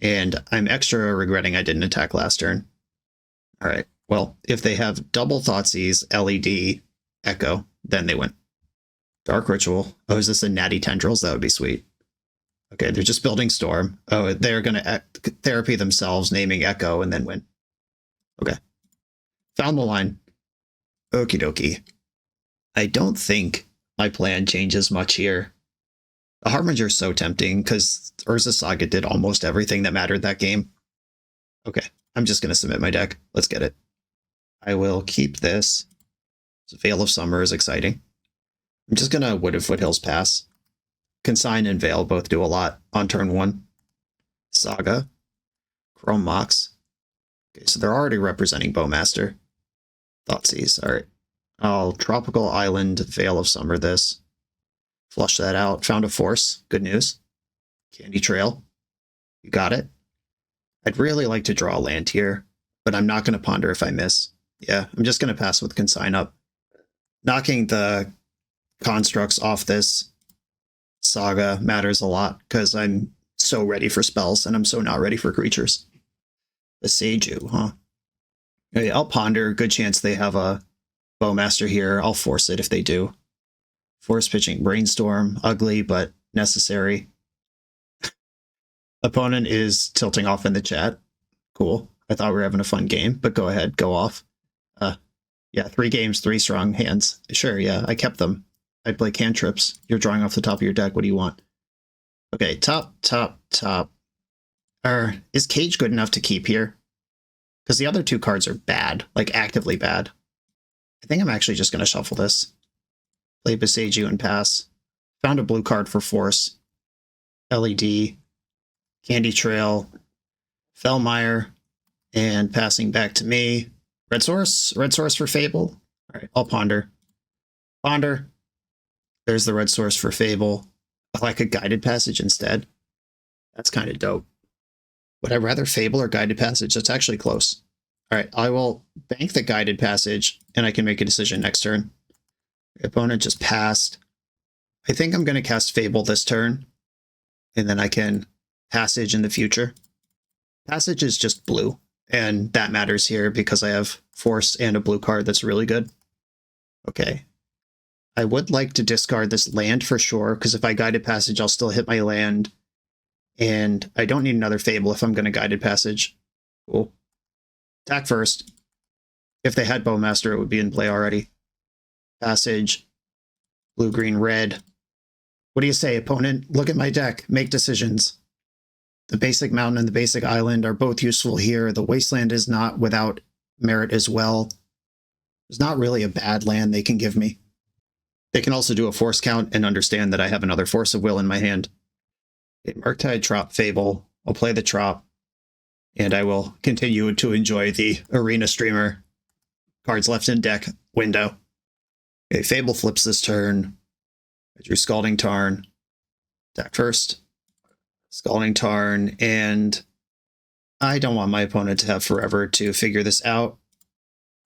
and I'm extra regretting I didn't attack last turn. All right, well, if they have double Thoughtseize, LED, Echo, then they win. Dark Ritual. Oh, is this a Natty Tendrils? That would be sweet. Okay, they're just building Storm. Oh, they're going to therapy themselves, naming Echo, and then win. Okay. Found the line. Okie dokie. I don't think my plan changes much here. The Harbinger is so tempting, because Urza Saga did almost everything that mattered that game. Okay, I'm just going to submit my deck. Let's get it. I will keep this. Veil of Summer is exciting. I'm just going to Wood of Foothills pass. Consign and Veil both do a lot on turn 1. Saga. Chrome Mox. Okay, so they're already representing Bowmaster. Thoughtseize, alright. I'll Tropical Island, Veil of Summer this. Flush that out. Found a Force. Good news. Candy Trail. You got it. I'd really like to draw a land here, but I'm not going to ponder if I miss. Yeah, I'm just going to pass with Consign up. Knocking the constructs off this Saga matters a lot, because I'm so ready for spells, and I'm so not ready for creatures. The Seiju, huh? Okay, I'll ponder. Good chance they have a Bowmaster here. I'll force it if they do. Force pitching Brainstorm. Ugly, but necessary. Opponent is tilting off in the chat. Cool. I thought we were having a fun game, but go ahead, go off. Yeah, 3 games, 3 strong hands. Sure, yeah, I kept them. I play cantrips. You're drawing off the top of your deck. What do you want? Okay, top. Is Cage good enough to keep here? Because the other 2 cards are bad, like actively bad. I think I'm actually just going to shuffle this. Play Beseiju and pass. Found a blue card for Force. LED. Candy Trail. Fellmire. And passing back to me. Red Source for Fable. All right, I'll ponder. Ponder. There's the red source for Fable. I like a Guided Passage instead. That's kind of dope. Would I rather Fable or Guided Passage? That's actually close. All right, I will bank the Guided Passage, and I can make a decision next turn. The opponent just passed. I think I'm going to cast Fable this turn, and then I can Passage in the future. Passage is just blue, and that matters here because I have Force and a blue card that's really good. Okay. I would like to discard this land for sure, because if I Guided Passage, I'll still hit my land. And I don't need another Fable if I'm going to Guided Passage. Cool. Attack first. If they had Bowmaster, it would be in play already. Passage. Blue, green, red. What do you say, opponent? Look at my deck. Make decisions. The basic mountain and the basic island are both useful here. The wasteland is not without merit as well. There's not really a bad land they can give me. They can also do a force count and understand that I have another Force of Will in my hand. Okay, Murktide, Trop, Fable. I'll play the Trop, and I will continue to enjoy the Arena Streamer cards left in deck window. Okay, Fable flips this turn. I drew Scalding Tarn. Attack first. Scalding Tarn, and I don't want my opponent to have forever to figure this out.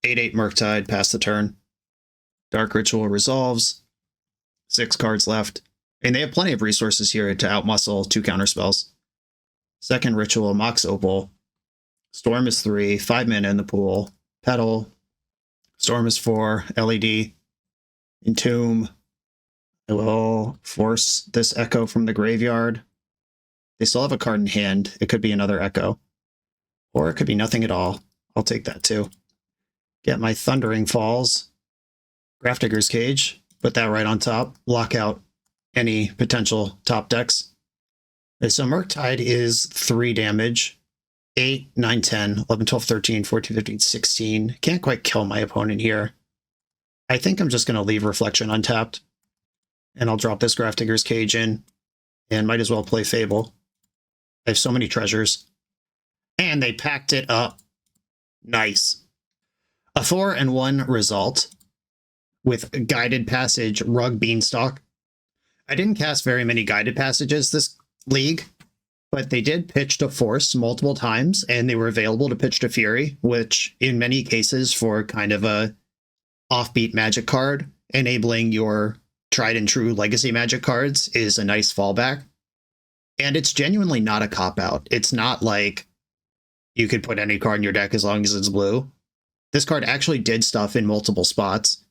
8/8 Murktide, pass the turn. Dark Ritual resolves. 6 cards left. And they have plenty of resources here to outmuscle 2 counterspells. Second Ritual, Mox Opal. Storm is 3, 5 mana in the pool. Petal. Storm is 4, LED. Entomb. I will force this Echo from the graveyard. They still have a card in hand. It could be another Echo. Or it could be nothing at all. I'll take that too. Get my Thundering Falls. Grafdigger's Cage. Put that right on top. Lock out any potential top decks. Okay, so Murktide is 3 damage. 8, 9, 10, 11, 12, 13, 14, 15, 16. Can't quite kill my opponent here. I think I'm just going to leave Reflection untapped. And I'll drop this Grafdigger's Cage in. And might as well play Fable. I have so many treasures. And they packed it up. Nice. A 4-1 result with Guided Passage, Rug Beanstalk. I didn't cast very many Guided Passages this league, but they did pitch to Force multiple times, and they were available to pitch to Fury, which in many cases for kind of a offbeat Magic card, enabling your tried and true Legacy Magic cards is a nice fallback. And it's genuinely not a cop-out. It's not like you could put any card in your deck as long as it's blue. This card actually did stuff in multiple spots.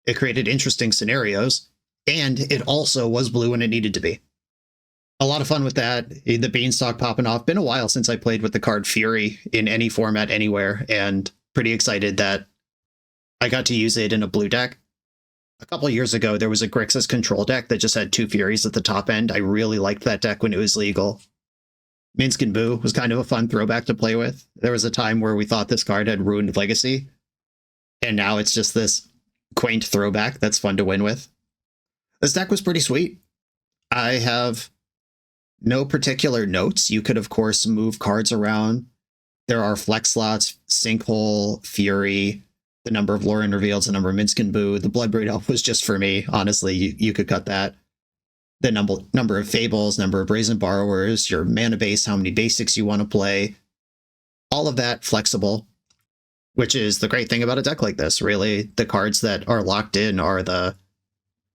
It created interesting scenarios, and it also was blue when it needed to be. A lot of fun with that. The Beanstalk popping off. Been a while since I played with the card Fury in any format anywhere, and pretty excited that I got to use it in a blue deck. A couple years ago, there was a Grixis control deck that just had 2 Furies at the top end. I really liked that deck when it was legal. Minsk and Boo was kind of a fun throwback to play with. There was a time where we thought this card had ruined Legacy, and now it's just this quaint throwback that's fun to win with. This deck was pretty sweet. I have no particular notes. You could, of course, move cards around. There are flex slots, Sinkhole, Fury, the number of Lauren reveals, the number of Minsk and Boo. The Bloodbraid Elf was just for me. Honestly, you could cut that. The number of Fables, number of Brazen Borrowers, your mana base, how many basics you want to play. All of that flexible, which is the great thing about a deck like this, really. The cards that are locked in are the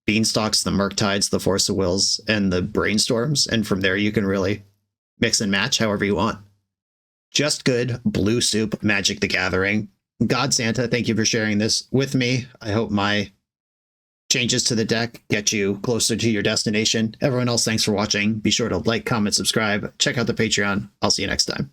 Beanstalks, the Murktides, the Force of Wills, and the Brainstorms, and from there you can really mix and match however you want. Just good blue soup Magic the Gathering. God Santa, thank you for sharing this with me. I hope my changes to the deck get you closer to your destination. Everyone else, thanks for watching. Be sure to like, comment, subscribe, check out the Patreon. I'll see you next time.